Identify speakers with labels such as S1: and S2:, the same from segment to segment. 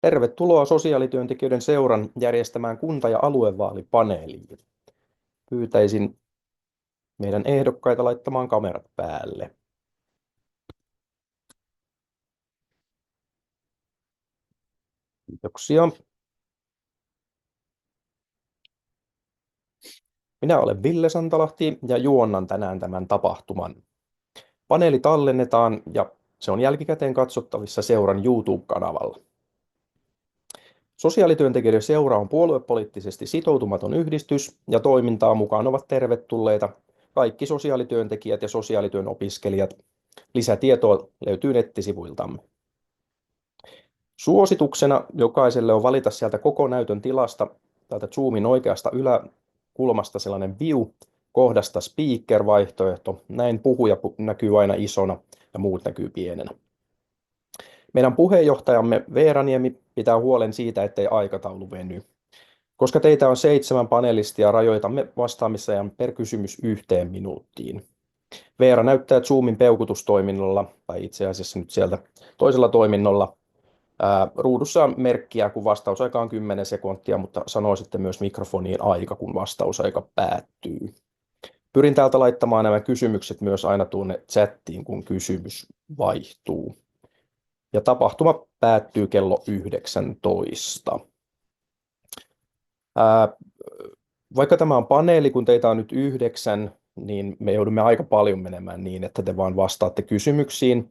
S1: Tervetuloa sosiaalityöntekijöiden seuran järjestämään kunta- ja aluevaalipaneeliin. Pyytäisin meidän ehdokkaita laittamaan kamerat päälle. Kiitoksia. Minä olen Ville Santalahti ja juonnan tänään tämän tapahtuman. Paneeli tallennetaan ja se on jälkikäteen katsottavissa seuran YouTube-kanavalla. Sosiaalityöntekijöiden seura on puoluepoliittisesti sitoutumaton yhdistys ja toimintaan mukaan ovat tervetulleita kaikki sosiaalityöntekijät ja sosiaalityön opiskelijat. Lisätietoa löytyy nettisivuiltamme. Suosituksena jokaiselle on valita sieltä koko näytön tilasta, täältä Zoomin oikeasta yläkulmasta sellainen view, kohdasta speaker-vaihtoehto. Näin puhuja näkyy aina isona ja muut näkyy pienenä. Meidän puheenjohtajamme Veera Niemi pitää huolen siitä, ettei aikataulu veny. Koska teitä on 7 panelistia, rajoitamme vastaamisajan per kysymys 1 minuuttiin. Veera näyttää Zoomin peukutustoiminnolla, tai itse asiassa nyt sieltä toisella toiminnolla, ruudussa on merkkiä, kun vastausaika on 10 sekuntia, mutta sanoo sitten myös mikrofoniin aika, kun vastausaika päättyy. Pyrin täältä laittamaan nämä kysymykset myös aina tuonne chattiin, kun kysymys vaihtuu. Ja tapahtuma päättyy kello 19. Vaikka tämä on paneeli, kun teitä on nyt 9, niin me joudumme aika paljon menemään niin, että te vaan vastaatte kysymyksiin,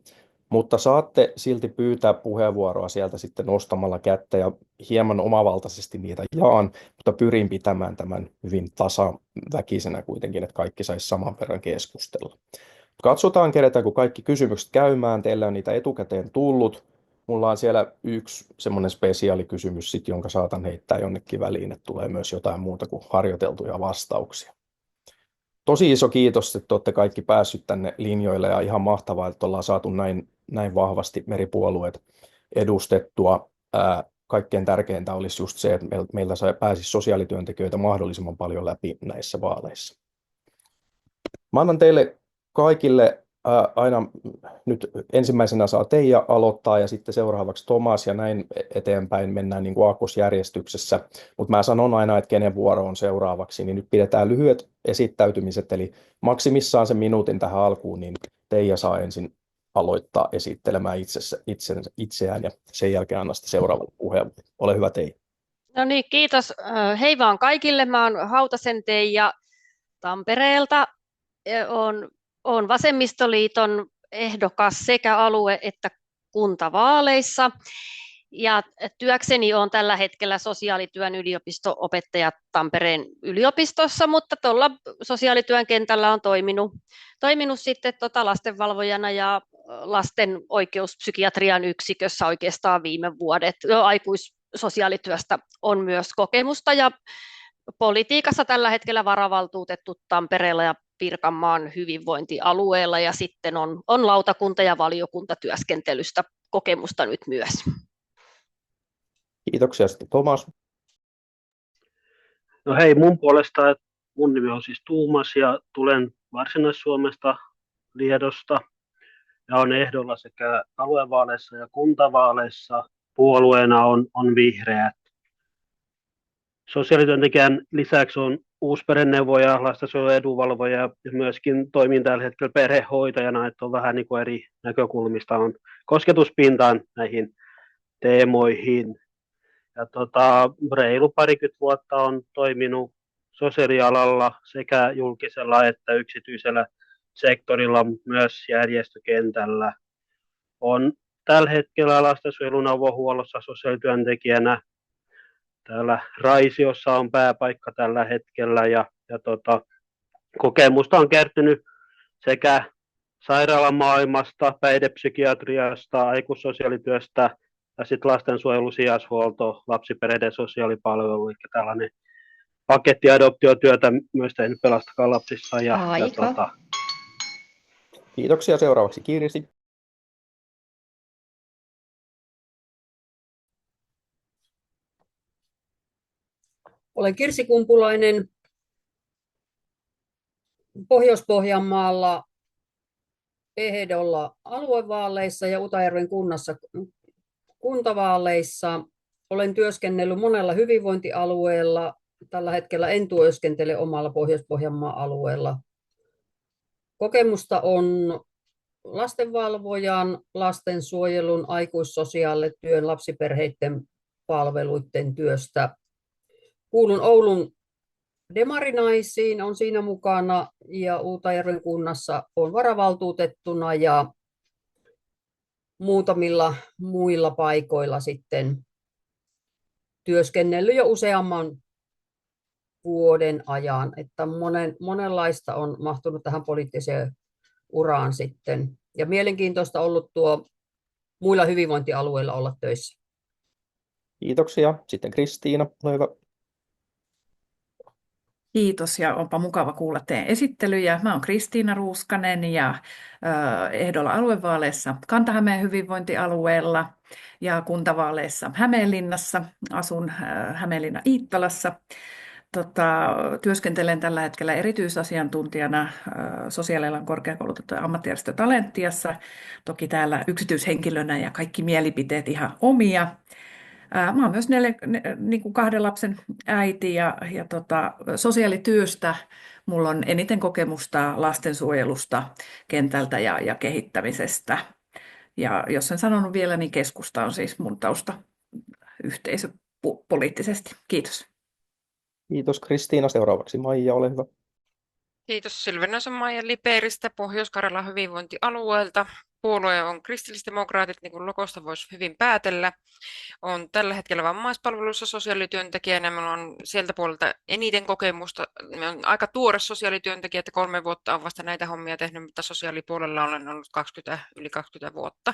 S1: mutta saatte silti pyytää puheenvuoroa sieltä sitten nostamalla kättä ja hieman omavaltaisesti niitä jaan, mutta pyrin pitämään tämän hyvin tasaväkisenä kuitenkin, että kaikki saisi saman verran keskustella. Katsotaan, keretäänkö kaikki kysymykset käymään, teillä on niitä etukäteen tullut. Mulla on siellä yksi semmoinen spesiaalikysymys, jonka saatan heittää jonnekin väliin, että tulee myös jotain muuta kuin harjoiteltuja vastauksia. Tosi iso kiitos, että olette kaikki päässyt tänne linjoille ja ihan mahtavaa, että ollaan saatu näin vahvasti eri puolueet edustettua. Kaikkein tärkeintä olisi just se, että meiltä pääsisi sosiaalityöntekijöitä mahdollisimman paljon läpi näissä vaaleissa. Mä annan teille kaikille aina nyt ensimmäisenä saa Teija aloittaa ja sitten seuraavaksi Tomas ja näin eteenpäin mennään niin kuin aakkosjärjestyksessä. Mutta mä sanon aina, että kenen vuoro on seuraavaksi, niin nyt pidetään lyhyet esittäytymiset, eli maksimissaan sen minuutin tähän alkuun, niin Teija saa ensin aloittaa esittelemään itseään ja sen jälkeen anna sitten seuraavalle puheenvuoron. Ole hyvä Teija.
S2: No niin, kiitos. Hei vaan kaikille. Mä oon Hautasen Teija Tampereelta. Olen Vasemmistoliiton ehdokas sekä alue- että kuntavaaleissa. Ja työkseni olen tällä hetkellä sosiaalityön yliopisto-opettaja Tampereen yliopistossa, mutta tuolla sosiaalityön kentällä on toiminut sitten lastenvalvojana ja lasten oikeuspsykiatrian yksikössä oikeastaan viime vuodet. Aikuissosiaalityöstä on myös kokemusta ja politiikassa tällä hetkellä varavaltuutettu Tampereella ja Pirkanmaan hyvinvointialueella ja sitten on lautakunta- ja valiokuntatyöskentelystä kokemusta nyt myös.
S1: Kiitoksia sitten Tomas.
S3: No hei mun puolesta, mun nimi on siis Tuumas ja tulen Varsinais-Suomesta Liedosta ja on ehdolla sekä aluevaaleissa ja kuntavaaleissa. Puolueena on vihreät. Sosiaalityöntekijän lisäksi on uusperheneuvoja, lastensuojelun edunvalvoja ja myöskin toimin tällä hetkellä perhehoitajana, että on vähän niin kuin eri näkökulmista on kosketuspintaan näihin teemoihin. Ja reilu parikymmentä vuotta on toiminut sosiaalialalla sekä julkisella että yksityisellä sektorilla, myös järjestökentällä. On tällä hetkellä lastensuojelun avohuollossa sosiaalityöntekijänä. Täällä Raisiossa on pääpaikka tällä hetkellä ja kokemusta on kertynyt sekä sairaalamaailmasta, päihdepsykiatriasta, aikuissosiaalityöstä ja sitten lastensuojelu, sijaishuolto, lapsiperheiden sosiaalipalvelu, eli tällainen pakettiadoptiotyötä myös tehnyt Pelastakaa lapsissa.
S1: Kiitoksia. Seuraavaksi Kirsi.
S4: Olen Kirsi Kumpulainen Pohjois-Pohjanmaalla ehdolla aluevaaleissa ja Utajärven kunnassa kuntavaaleissa. olen työskennellyt monella hyvinvointialueella. Tällä hetkellä en työskentele omalla Pohjois-Pohjanmaan alueella. Kokemusta on lastenvalvojan, lastensuojelun, aikuissosiaalityön, lapsiperheiden palveluiden työstä. Kuulun Oulun demarinaisiin, on siinä mukana ja Uutajärven kunnassa on varavaltuutettuna ja muutamilla muilla paikoilla sitten työskennellyt jo useamman vuoden ajan, että monenlaista on mahtunut tähän poliittiseen uraan sitten. Ja mielenkiintoista ollut tuo muilla hyvinvointialueilla olla töissä.
S1: Kiitoksia. Sitten Kristiina, ole hyvä.
S5: Kiitos ja onpa mukava kuulla teidän esittelyjä. Mä oon Kristiina Ruuskanen ja ehdolla aluevaaleissa Kanta-Hämeen hyvinvointialueella ja kuntavaaleissa Hämeenlinnassa. Asun Hämeenlinnan Iittalassa. Työskentelen tällä hetkellä erityisasiantuntijana sosiaalialan korkeakoulutettujen ammattijärjestö Talentiassa. Toki täällä yksityishenkilönä ja kaikki mielipiteet ihan omia. Mä oon myös niin kuin 2 lapsen äiti ja sosiaalityöstä. Mulla on eniten kokemusta lastensuojelusta, kentältä ja kehittämisestä. Ja jos en sanonut vielä, niin keskusta on siis mun tausta yhteisö poliittisesti. Kiitos.
S1: Kiitos Kristiina. Seuraavaksi Maija, ole hyvä.
S6: Kiitos. Silvennoisen Maija Liperistä Pohjois-Karjalan hyvinvointialueelta. Puolue on kristillisdemokraatit, niin kuin logosta voisi hyvin päätellä. Olen tällä hetkellä vammaispalveluissa sosiaalityöntekijänä. Minulla on sieltä puolelta eniten kokemusta. Minä olen aika tuore sosiaalityöntekijä, että 3 vuotta olen vasta näitä hommia tehnyt, mutta sosiaalipuolella olen ollut yli 20 vuotta.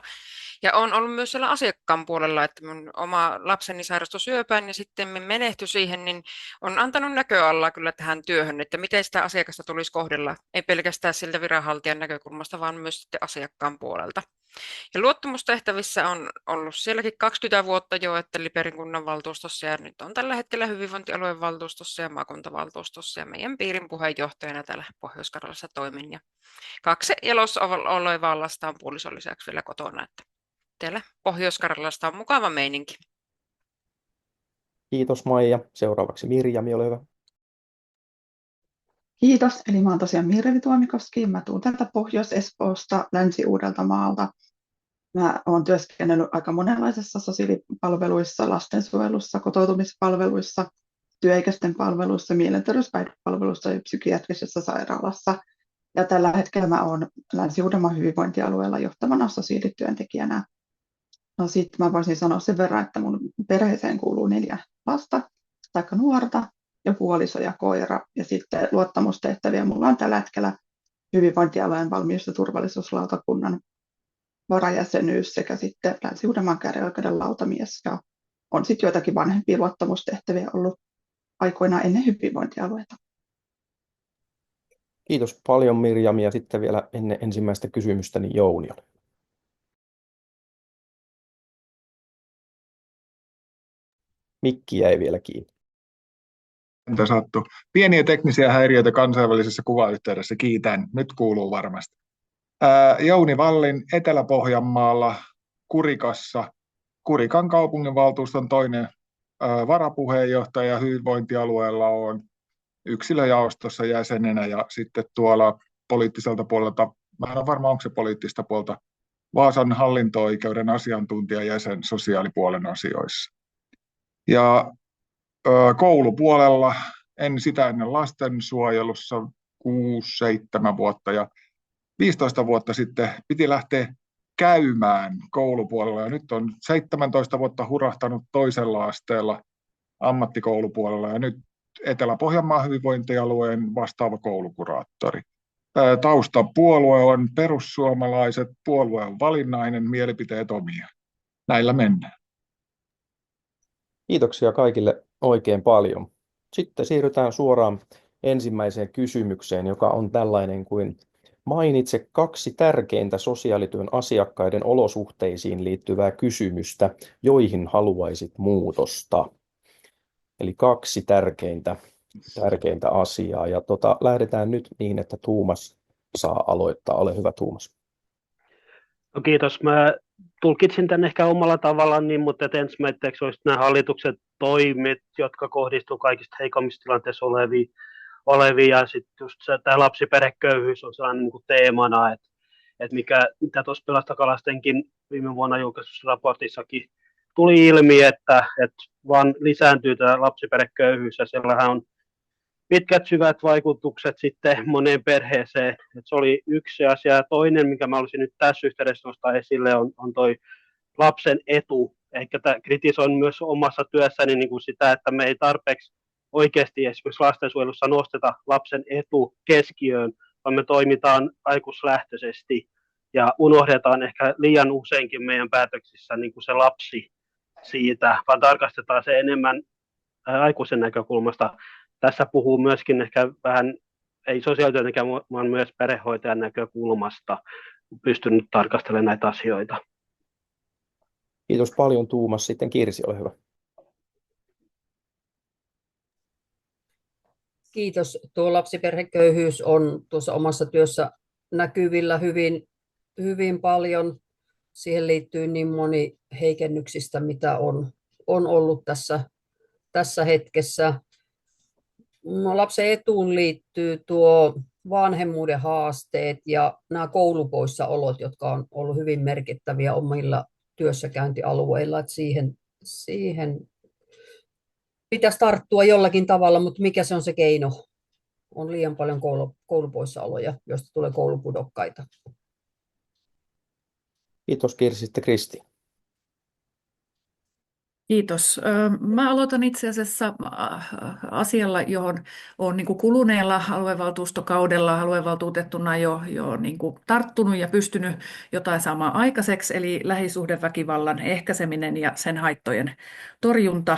S6: Ja olen ollut myös siellä asiakkaan puolella, että minun oma lapseni sairastui syöpään ja sitten menehtyi siihen, niin on antanut näköalaa kyllä tähän työhön, että miten sitä asiakasta tulisi kohdella, ei pelkästään siltä viranhaltijan näkökulmasta, vaan myös sitten asiakkaan puolelta. Ja luottamustehtävissä on ollut sielläkin 20 vuotta jo, että Liperin kunnanvaltuustossa ja nyt on tällä hetkellä hyvinvointialueen valtuustossa ja maakuntavaltuustossa ja meidän piirin puheenjohtajana täällä Pohjois-Karjalassa toimin. Ja 2 elossa olevaa lasta on puolison lisäksi vielä kotona, että teillä Pohjois-Karjalasta on mukava meininki.
S1: Kiitos Maija. Seuraavaksi Mirjami, ole hyvä.
S7: Kiitos. Eli mä oon tosiaan Mirjami Tuomikoski. Mä tuun täältä Pohjois-Espoosta, Länsi-Uudeltamaalta. Mä oon työskennellyt aika monenlaisissa sosiaalipalveluissa, lastensuojelussa, kotoutumispalveluissa, työikäisten palveluissa, mielenterveyspäihdepalveluissa ja psykiatrisessa sairaalassa. Ja tällä hetkellä mä oon Länsi-Uudenmaan hyvinvointialueella johtavana sosiaalityöntekijänä. No sitten mä voisin sanoa sen verran, että mun perheeseen kuuluu 4 lasta, taikka nuorta, ja puoliso ja koira. Ja sitten luottamustehtäviä mulla on tällä hetkellä hyvinvointialueen valmius- ja turvallisuuslautakunnan varajäsenyys sekä sitten Länsi-Uudenmaan käräjäoikeuden lautamies. Ja on sitten joitakin vanhempia luottamustehtäviä ollut aikoinaan ennen hyvinvointialueita.
S1: Kiitos paljon Mirjami ja sitten vielä ennen ensimmäistä kysymystä niin Jouni. Mikki jäi vielä kiinni.
S8: Entä sattuu? Pieniä teknisiä häiriöitä kansainvälisessä kuvayhteydessä. Kiitän. Nyt kuuluu varmasti. Jouni Vallin Etelä-Pohjanmaalla Kurikassa. Kurikan kaupunginvaltuuston toinen varapuheenjohtaja hyvinvointialueella on yksilöjaostossa jäsenenä ja sitten tuolla poliittiselta puolelta, mä en ole varma onko se poliittista puolta, Vaasan hallinto-oikeuden asiantuntijajäsen sosiaalipuolen asioissa. Ja koulupuolella, en sitä ennen lastensuojelussa 6-7 vuotta ja 15 vuotta sitten piti lähteä käymään koulupuolella ja nyt on 17 vuotta hurahtanut toisella asteella ammattikoulupuolella ja nyt Etelä-Pohjanmaan hyvinvointialueen vastaava koulukuraattori. Taustapuolue on perussuomalaiset, puolue on valinnainen, mielipiteet omia. Näillä mennään.
S1: Kiitoksia kaikille oikein paljon. Sitten siirrytään suoraan ensimmäiseen kysymykseen, joka on tällainen kuin mainitse 2 tärkeintä sosiaalityön asiakkaiden olosuhteisiin liittyvää kysymystä, joihin haluaisit muutosta. Eli 2 tärkeintä asiaa. Ja lähdetään nyt niin, että Tuumas saa aloittaa. Ole hyvä Tuumas.
S3: No, kiitos. Mä tulkitsin tämän ehkä omalla tavallaan niin, mutta ensimmäiseksi olisi nämä hallituksen toimet, jotka kohdistuu kaikista heikommissa tilanteissa oleviin ja sitten just tämä lapsiperheköyhyys on sellainen niin kuin teemana, että mitä tuossa Pelastakalastenkin viime vuonna julkaisussa raportissakin tuli ilmi, että vaan lisääntyy tämä lapsiperheköyhyys ja siellähän on pitkät syvät vaikutukset sitten moneen perheeseen. Et se oli yksi asia. Toinen, mikä mä olisin nyt tässä yhteydessä nostaa esille, on toi lapsen etu. Ehkä kritisoin myös omassa työssäni niin kuin sitä, että me ei tarpeeksi oikeasti esimerkiksi lastensuojelussa nosteta lapsen etu keskiöön, vaan me toimitaan aikuislähtöisesti ja unohdetaan ehkä liian useinkin meidän päätöksissä niin kuin se lapsi siitä, vaan tarkastetaan se enemmän aikuisen näkökulmasta. Tässä puhuu myöskin ehkä vähän, ei sosiaalityöntekijä, vaan myös perhehoitajan näkökulmasta pystynyt tarkastelemaan näitä asioita.
S1: Kiitos paljon Tuumas. Sitten Kirsi, ole hyvä.
S4: Kiitos. Tuo lapsiperheköyhyys on tuossa omassa työssä näkyvillä hyvin paljon. Siihen liittyy niin moni heikennyksistä, mitä on ollut tässä hetkessä. No, lapsen etuun liittyy tuo vanhemmuuden haasteet ja nämä koulupoissaolot, jotka on ollut hyvin merkittäviä omilla työssäkäyntialueilla. Että siihen pitäisi tarttua jollakin tavalla, mutta mikä se on se keino? On liian paljon koulupoissaoloja, joista tulee koulupudokkaita.
S1: Kiitos Kirsi. Sitten Kristi.
S5: Kiitos. Mä aloitan itse asiassa asialla, johon olen niin kuin kuluneella aluevaltuustokaudella aluevaltuutettuna jo niin kuin tarttunut ja pystynyt jotain saamaan aikaiseksi, eli lähisuhdeväkivallan ehkäiseminen ja sen haittojen torjunta.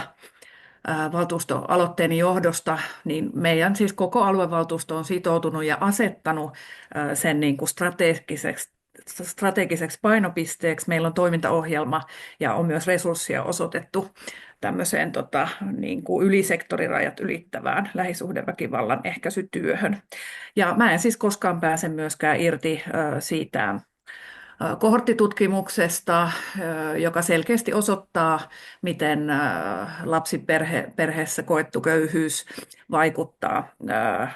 S5: Valtuustoaloitteeni johdosta, niin meidän siis koko aluevaltuusto on sitoutunut ja asettanut sen niin kuin strategiseksi painopisteeksi. Meillä on toimintaohjelma ja on myös resursseja osoitettu tämmöiseen niin kuin ylisektorirajat ylittävään lähisuhdeväkivallan ehkäisytyöhön. Ja mä en siis koskaan pääse myöskään irti siitä kohorttitutkimuksesta, joka selkeästi osoittaa, miten lapsiperheessä koettu köyhyys vaikuttaa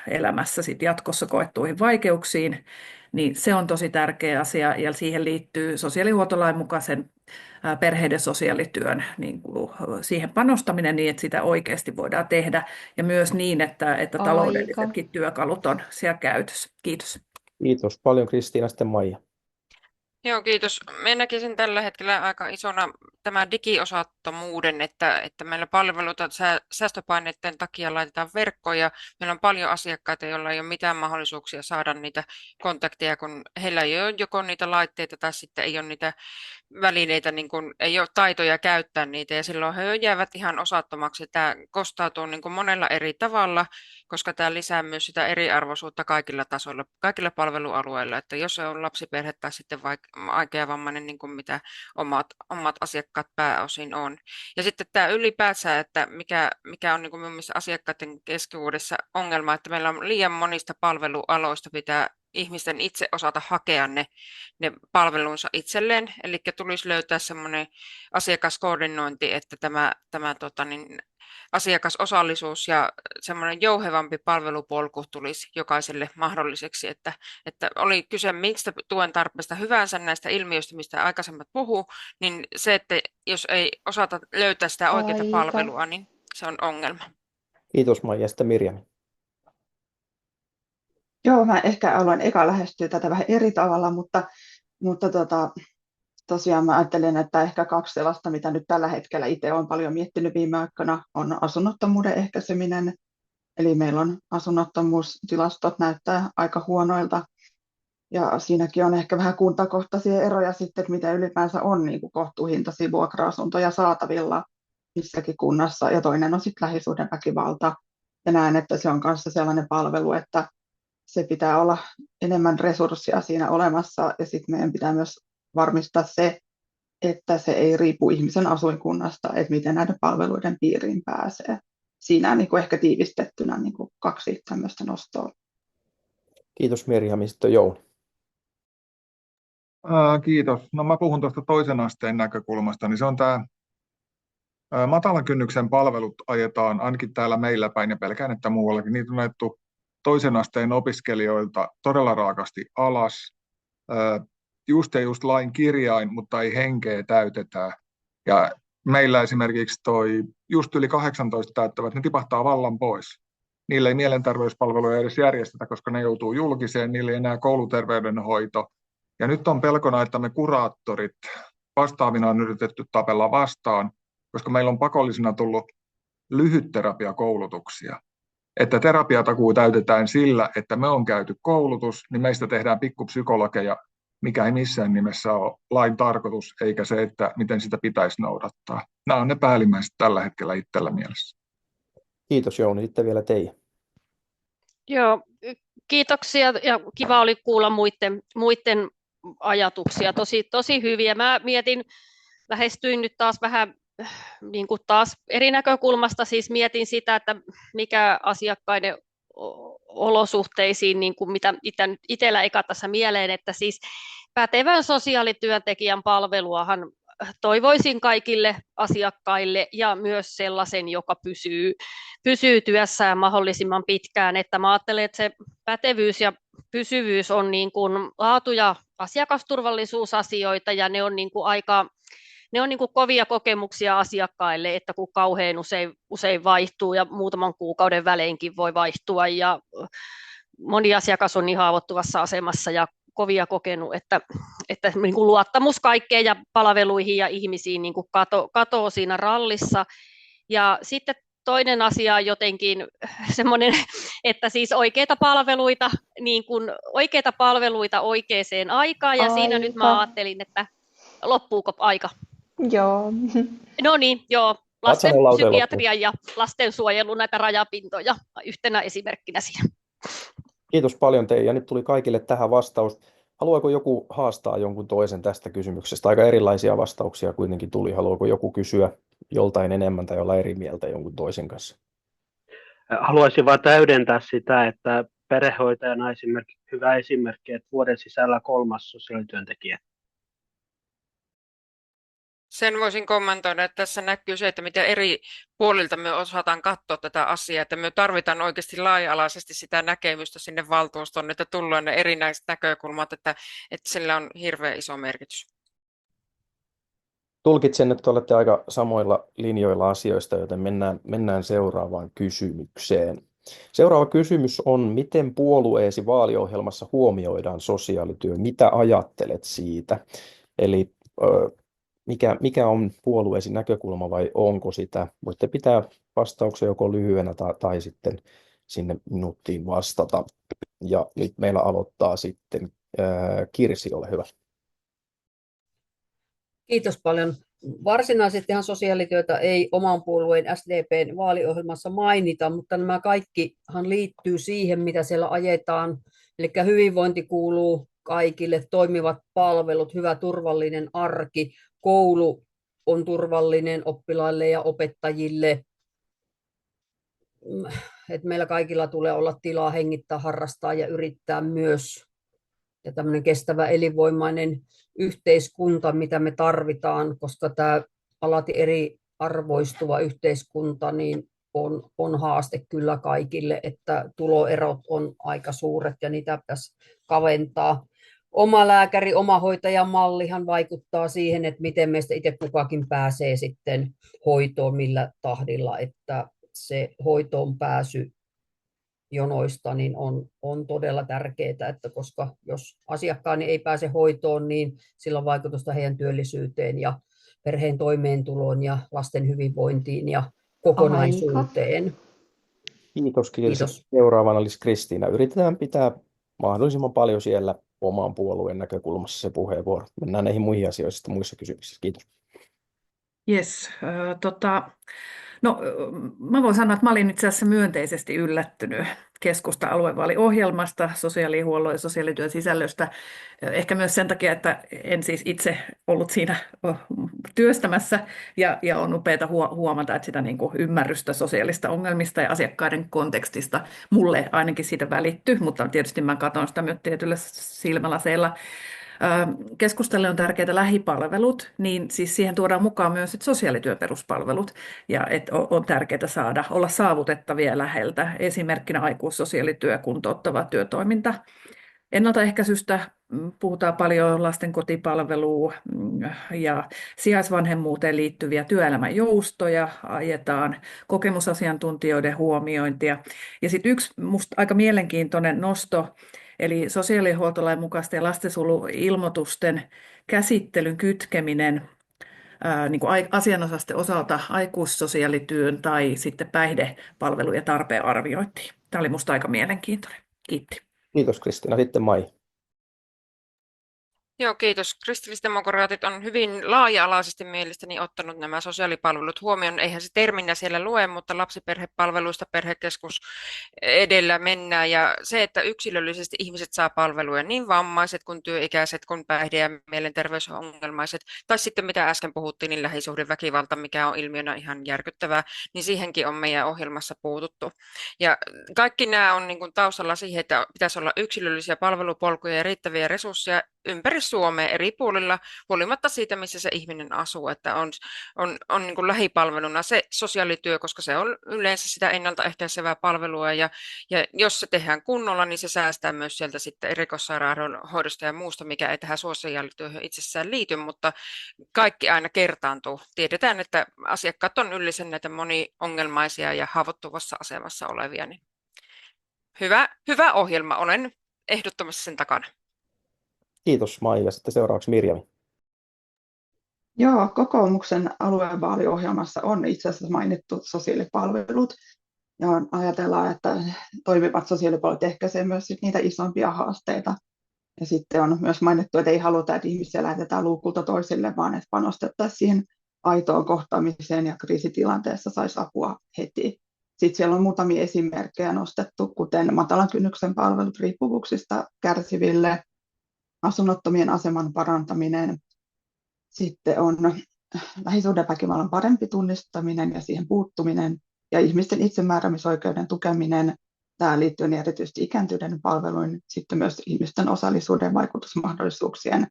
S5: elämässä sit jatkossa koettuihin vaikeuksiin, niin se on tosi tärkeä asia ja siihen liittyy sosiaalihuoltolain mukaisen perheiden sosiaalityön niin kuin siihen panostaminen niin, että sitä oikeasti voidaan tehdä ja myös niin, että taloudellisetkin työkalut on siellä käytössä. Kiitos.
S1: Kiitos paljon Kristiina. Sitten Maija.
S6: Joo, kiitos. Minä näkisin tällä hetkellä aika isona tämän digiosattomuuden, että meillä palveluita säästöpaineiden takia laitetaan verkkoon ja meillä on paljon asiakkaita, joilla ei ole mitään mahdollisuuksia saada niitä kontakteja, kun heillä ei ole joko niitä laitteita tai sitten ei ole niitä välineitä, niin kuin, ei ole taitoja käyttää niitä ja silloin he jäävät ihan osattomaksi. Tämä kostautuu niin kuin monella eri tavalla, koska tämä lisää myös sitä eriarvoisuutta kaikilla tasoilla, kaikilla palvelualueilla, että jos on lapsiperhe tai sitten vaikeavammainen, niin kuin mitä omat asiakkaat pääosin on. Ja sitten tämä ylipäänsä, että mikä on niin kuin minun mielestä asiakkaiden keskuudessa ongelma, että meillä on liian monista palvelualoista pitää ihmisten itse osata hakea ne palvelunsa itselleen, eli tulisi löytää semmoinen asiakaskoordinointi, että tämä asiakasosallisuus ja semmoinen jouhevampi palvelupolku tulisi jokaiselle mahdolliseksi, että oli kyse mistä tuen tarpeesta hyvänsä näistä ilmiöistä, mistä aikaisemmat puhuu, niin se, että jos ei osata löytää sitä oikeaa palvelua, niin se on ongelma.
S1: Kiitos Maija. Sitten Mirjami.
S7: Joo, mä ehkä aloin eka lähestyä tätä vähän eri tavalla, mutta tosiaan mä ajattelen, että ehkä kaksi sellaista, mitä nyt tällä hetkellä itse olen paljon miettinyt viime aikoina, on asunnottomuuden ehkäiseminen. Eli meillä on asunnottomuustilastot näyttää aika huonoilta. Ja siinäkin on ehkä vähän kuntakohtaisia eroja sitten, että mitä ylipäänsä on niin kuin kohtuuhintaisia vuokra-asuntoja saatavilla missäkin kunnassa. Ja toinen on sitten lähisuhdeväkivalta. Ja näen, että se on kanssa sellainen palvelu, että se pitää olla enemmän resursseja siinä olemassa. Ja sitten meidän pitää myös varmistaa se, että se ei riipu ihmisen asuinkunnasta, että miten näiden palveluiden piiriin pääsee. Siinä on niin kuin ehkä tiivistettynä niin kuin kaksi tämmöistä nostoa.
S1: Kiitos Mirjami. Sitten Jouni.
S8: Kiitos. No mä puhun tuosta toisen asteen näkökulmasta, niin se on tämä matalan kynnyksen palvelut ajetaan ainakin täällä meillä päin ja pelkään, että muuallakin. Niitä on ajettu toisen asteen opiskelijoilta todella raakasti alas. Just ja just lain kirjain, mutta ei henkeä täytetä. Ja meillä esimerkiksi just yli 18 täyttävät, ne tipahtaa vallan pois. Niille ei mielenterveyspalveluja edes järjestetä, koska ne joutuu julkiseen, niille ei enää kouluterveydenhoito. Ja nyt on pelkona, että me kuraattorit vastaavina on yritetty tapella vastaan, koska meillä on pakollisena tullut lyhytterapiakoulutuksia. Että terapiatakuu täytetään sillä, että me on käyty koulutus, niin meistä tehdään pikkupsykologeja, mikä ei missään nimessä ole lain tarkoitus, eikä se, että miten sitä pitäisi noudattaa. Nämä on ne päällimmäiset tällä hetkellä itsellä mielessä.
S1: Kiitos Jouni, sitten vielä Teija.
S2: Joo, kiitoksia ja kiva oli kuulla muiden ajatuksia, tosi hyviä. Mä lähestyin nyt taas vähän niin kuin taas eri näkökulmasta, siis mietin sitä, että mikä asiakkaiden olosuhteisiin, niin kuin mitä itsellä eka tässä mieleen, että siis pätevän sosiaalityöntekijän palveluahan toivoisin kaikille asiakkaille ja myös sellaisen, joka pysyy työssään mahdollisimman pitkään, että mä ajattelen, että se pätevyys ja pysyvyys on niin kuin laatu- ja asiakasturvallisuusasioita ja ne on niin kuin kovia kokemuksia asiakkaille, että kun kauhean usein vaihtuu ja muutaman kuukauden väleinkin voi vaihtua ja moni asiakas on niin haavoittuvassa asemassa ja kovia kokenut, että niin kuin luottamus kaikkeen ja palveluihin ja ihmisiin niin kuin katoo siinä rallissa. Ja sitten toinen asia on jotenkin semmoinen, että siis oikeita palveluita oikeaan aikaan ja siinä nyt mä ajattelin, että loppuuko aika?
S9: Joo.
S2: No niin, joo. Lastenpsykiatrian ja lastensuojelun näitä rajapintoja yhtenä esimerkkinä siinä.
S1: Kiitos paljon Teija. Nyt tuli kaikille tähän vastaus. Haluaako joku haastaa jonkun toisen tästä kysymyksestä? Aika erilaisia vastauksia kuitenkin tuli. Haluaako joku kysyä joltain enemmän tai olla eri mieltä jonkun toisen kanssa?
S3: Haluaisin vain täydentää sitä, että perhehoitajana esimerkiksi hyvä esimerkki, että vuoden sisällä 3. sosiaalityöntekijä.
S6: Sen voisin kommentoida, että tässä näkyy se, että miten eri puolilta me osataan katsoa tätä asiaa, että me tarvitaan oikeasti laaja-alaisesti sitä näkemystä sinne valtuustoon, että tullaan ne erinäiset näkökulmat, että sillä on hirveän iso merkitys.
S1: Tulkitsen, että olette aika samoilla linjoilla asioista, joten mennään seuraavaan kysymykseen. Seuraava kysymys on, miten puolueesi vaaliohjelmassa huomioidaan sosiaalityö? Mitä ajattelet siitä? Eli mikä on puolueesi näkökulma vai onko sitä? Voitte pitää vastauksen joko lyhyenä tai sitten sinne minuuttiin vastata. Ja nyt meillä aloittaa sitten Kirsi, ole hyvä.
S4: Kiitos paljon. Varsinaisestihan sosiaalityötä ei oman puolueen SDPn vaaliohjelmassa mainita, mutta nämä kaikkihan liittyy siihen, mitä siellä ajetaan. Eli hyvinvointi kuuluu kaikille, toimivat palvelut, hyvä turvallinen arki, koulu on turvallinen oppilaille ja opettajille. Että meillä kaikilla tulee olla tilaa hengittää, harrastaa ja yrittää myös. Ja tämmöinen kestävä elinvoimainen yhteiskunta, mitä me tarvitaan, koska tämä alati eriarvoistuva yhteiskunta niin on haaste kyllä kaikille, että tuloerot on aika suuret ja niitä pitäisi kaventaa. Oma lääkäri, omahoitajan mallihan vaikuttaa siihen, että miten meistä itse kukakin pääsee sitten hoitoon, millä tahdilla, että se hoitoon pääsy jonoista niin on todella tärkeää, että koska jos asiakkaani ei pääse hoitoon, niin sillä on vaikutusta heidän työllisyyteen ja perheen toimeentuloon ja lasten hyvinvointiin ja kokonaisuuteen.
S1: Kiitos Kirsi.
S4: Kiitos.
S1: Seuraavana olisi Kristiina. Yritetään pitää mahdollisimman paljon siellä oman puolueen näkökulmassa se puheenvuoro. Mennään näihin muihin asioihin muissa kysymyksissä. Kiitos.
S5: Yes, no, mä voin sanoa, että mä olin itse asiassa myönteisesti yllättynyt keskustan aluevaaliohjelmasta, sosiaalihuollon ja sosiaalityön sisällöstä. Ehkä myös sen takia, että en siis itse ollut siinä työstämässä ja on upeaa huomata, että sitä niin kuin ymmärrystä sosiaalista ongelmista ja asiakkaiden kontekstista mulle ainakin siitä välittyy, mutta tietysti mä katson sitä myös tietyllä silmälaseilla. Keskustalle on tärkeitä lähipalvelut, niin siis siihen tuodaan mukaan myös sit sosiaalityöperuspalvelut, ja on tärkeää olla saavutettavia läheltä. Esimerkkinä aikuissosiaalityö, kuntouttava työtoiminta. Ennaltaehkäisystä puhutaan paljon, lasten kotipalvelua ja sijaisvanhemmuuteen liittyviä työelämän joustoja ajetaan, kokemusasiantuntijoiden huomiointia. Ja sitten yksi musta aika mielenkiintoinen nosto, eli sosiaalihuoltolain mukaisten lastensuojeluilmoitusten käsittelyn kytkeminen niin kuin asianosaisten osalta aikuissosiaalityön tai sitten päihdepalvelujen tarpeen arviointiin. Tämä oli musta aika mielenkiintoinen. Kiitti.
S1: Kiitos Kristiina. Sitten Mai.
S6: Joo, kiitos. Kristillisdemokraatit on hyvin laaja-alaisesti mielestäni ottanut nämä sosiaalipalvelut huomioon. Eihän se terminä siellä lue, mutta lapsiperhepalveluista perhekeskus edellä mennään. Ja se, että yksilöllisesti ihmiset saa palveluja, niin vammaiset kuin työikäiset kuin päihde- ja mielenterveysongelmaiset, tai sitten mitä äsken puhuttiin, niin lähisuhdeväkivalta, mikä on ilmiönä ihan järkyttävää, niin siihenkin on meidän ohjelmassa puututtu. Ja kaikki nämä on niin kuin taustalla siihen, että pitäisi olla yksilöllisiä palvelupolkuja ja riittäviä resursseja ympäri Suomea eri puolilla, huolimatta siitä, missä se ihminen asuu, että on niin kuin lähipalveluna se sosiaalityö, koska se on yleensä sitä ennaltaehkäisevää palvelua, ja jos se tehdään kunnolla, niin se säästää myös sieltä sitten erikoissairaanhoidosta ja muusta, mikä ei tähän sosiaalityöhön itsessään liity, mutta kaikki aina kertaantuu. Tiedetään, että asiakkaat on yleensä näitä moniongelmaisia ja haavoittuvassa asemassa olevia, niin hyvä ohjelma, olen ehdottomasti sen takana.
S1: Kiitos Mai, ja sitten seuraavaksi Mirjami.
S7: Joo, kokoomuksen aluevaaliohjelmassa on itse asiassa mainittu sosiaalipalvelut. Ja ajatellaan, että toimivat sosiaalipalvelut ehkäisevät myös niitä isompia haasteita. Ja sitten on myös mainittu, että ei haluta, että ihmisiä lähetetään luukulta toisille, vaan että panostettaisiin siihen aitoon kohtaamiseen ja kriisitilanteessa saisi apua heti. Sitten siellä on muutamia esimerkkejä nostettu, kuten matalan kynnyksen palvelut riippuvuuksista kärsiville, asunnottomien aseman parantaminen, sitten on lähisuhdeväkivallan parempi tunnistaminen ja siihen puuttuminen ja ihmisten itsemääräämisoikeuden tukeminen. Tämä liittyy erityisesti ikääntyneiden palveluihin, sitten myös ihmisten osallisuuden vaikutusmahdollisuuksien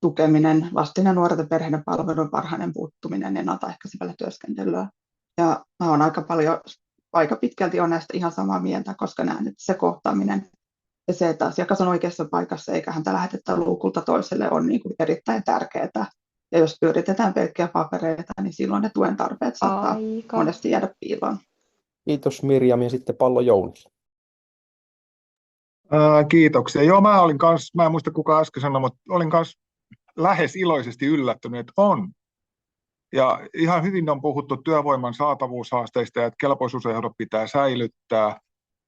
S7: tukeminen, lasten ja nuorten perheiden palveluiden varhainen puuttuminen ennaltaehkäisevällä työskentelyllä. Ja mä olen aika pitkälti on näistä ihan samaa mieltä, koska näen, että se kohtaaminen ja se, että asiakas on oikeassa paikassa eikä häntä lähetetä luukulta toiselle, on niin kuin erittäin tärkeää. Ja jos pyöritetään pelkkiä papereita, niin silloin ne tuen tarpeet saattaa monesti jäädä piiloon.
S1: Kiitos Mirjami, ja sitten pallo Jounille.
S8: Kiitoksia. Joo, mä en muista kuka äsken sanoi, mutta olin kanssa lähes iloisesti yllättynyt, että on. Ja ihan hyvin on puhuttu työvoiman saatavuushaasteista ja että kelpoisuusehdot pitää säilyttää.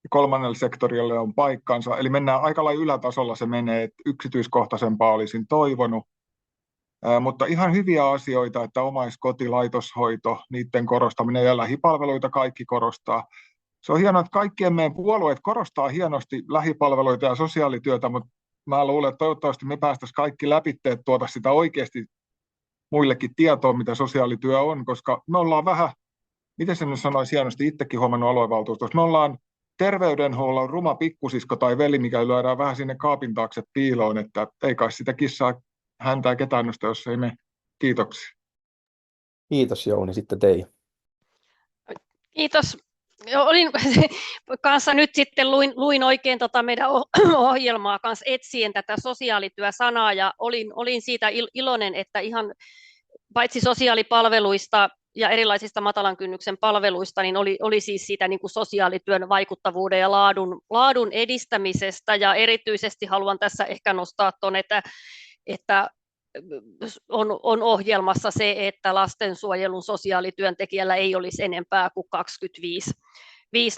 S8: Kolmannelle sektorille on paikkansa, eli mennään aika lailla ylätasolla se menee, että yksityiskohtaisempaa olisin toivonut. Mutta ihan hyviä asioita, että omaiskoti, laitoshoito, niiden korostaminen ja lähipalveluita kaikki korostaa. Se on hienoa, että kaikkien meidän puolueet korostaa hienosti lähipalveluita ja sosiaalityötä, mutta mä luulen, että toivottavasti me päästäisiin kaikki läpitteet tuota sitä oikeasti muillekin tietoa, mitä sosiaalityö on, koska me ollaan vähän, miten sen nyt sanoisi hienosti, itsekin huomannut aluevaltuustossa, me ollaan terveydenhuollon ruma pikkusisko tai veli, mikä lyödään vähän sinne kaapin taakse piiloon, että ei kai sitä kissaa häntää ketään nosta, jos ei me. Kiitoksia.
S1: Kiitos Jouni, sitten Teija.
S2: Kiitos. Olin kanssa nyt sitten luin oikein meidän ohjelmaa kanssa etsien tätä sosiaalityösanaa ja olin siitä iloinen, että ihan paitsi sosiaalipalveluista ja erilaisista matalan kynnyksen palveluista, niin oli siis siitä niin kuin sosiaalityön vaikuttavuuden ja laadun edistämisestä, ja erityisesti haluan tässä ehkä nostaa tuon, että on ohjelmassa se, että lastensuojelun sosiaalityöntekijällä ei olisi enempää kuin 25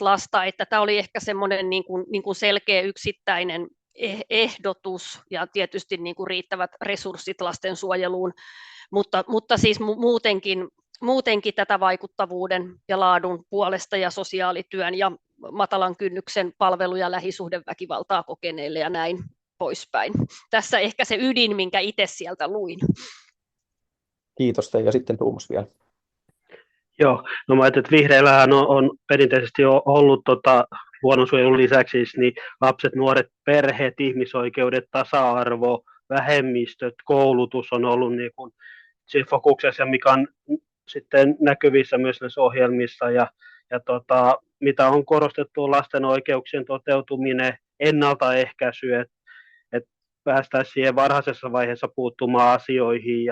S2: lasta, että tämä oli ehkä semmoinen niin kuin selkeä yksittäinen ehdotus ja tietysti niin kuin riittävät resurssit lastensuojeluun, mutta siis muutenkin tätä vaikuttavuuden ja laadun puolesta ja sosiaalityön ja matalan kynnyksen palveluja lähisuhdeväkivaltaa kokeneille ja näin poispäin. Tässä ehkä se ydin, minkä itse sieltä luin.
S1: Kiitos teille, ja sitten Tuomas vielä.
S3: Joo, no mä ajattelin, että vihreillähän on perinteisesti jo ollut luonnonsuojelun lisäksi niin lapset, nuoret, perheet, ihmisoikeudet, tasa-arvo, vähemmistöt, koulutus on ollut niin kuin siinä fokuksessa, mikä on sitten näkyvissä myös näissä ohjelmissa ja mitä on korostettu lasten oikeuksien toteutuminen, ennaltaehkäisy, että päästäisiin siihen varhaisessa vaiheessa puuttumaan asioihin,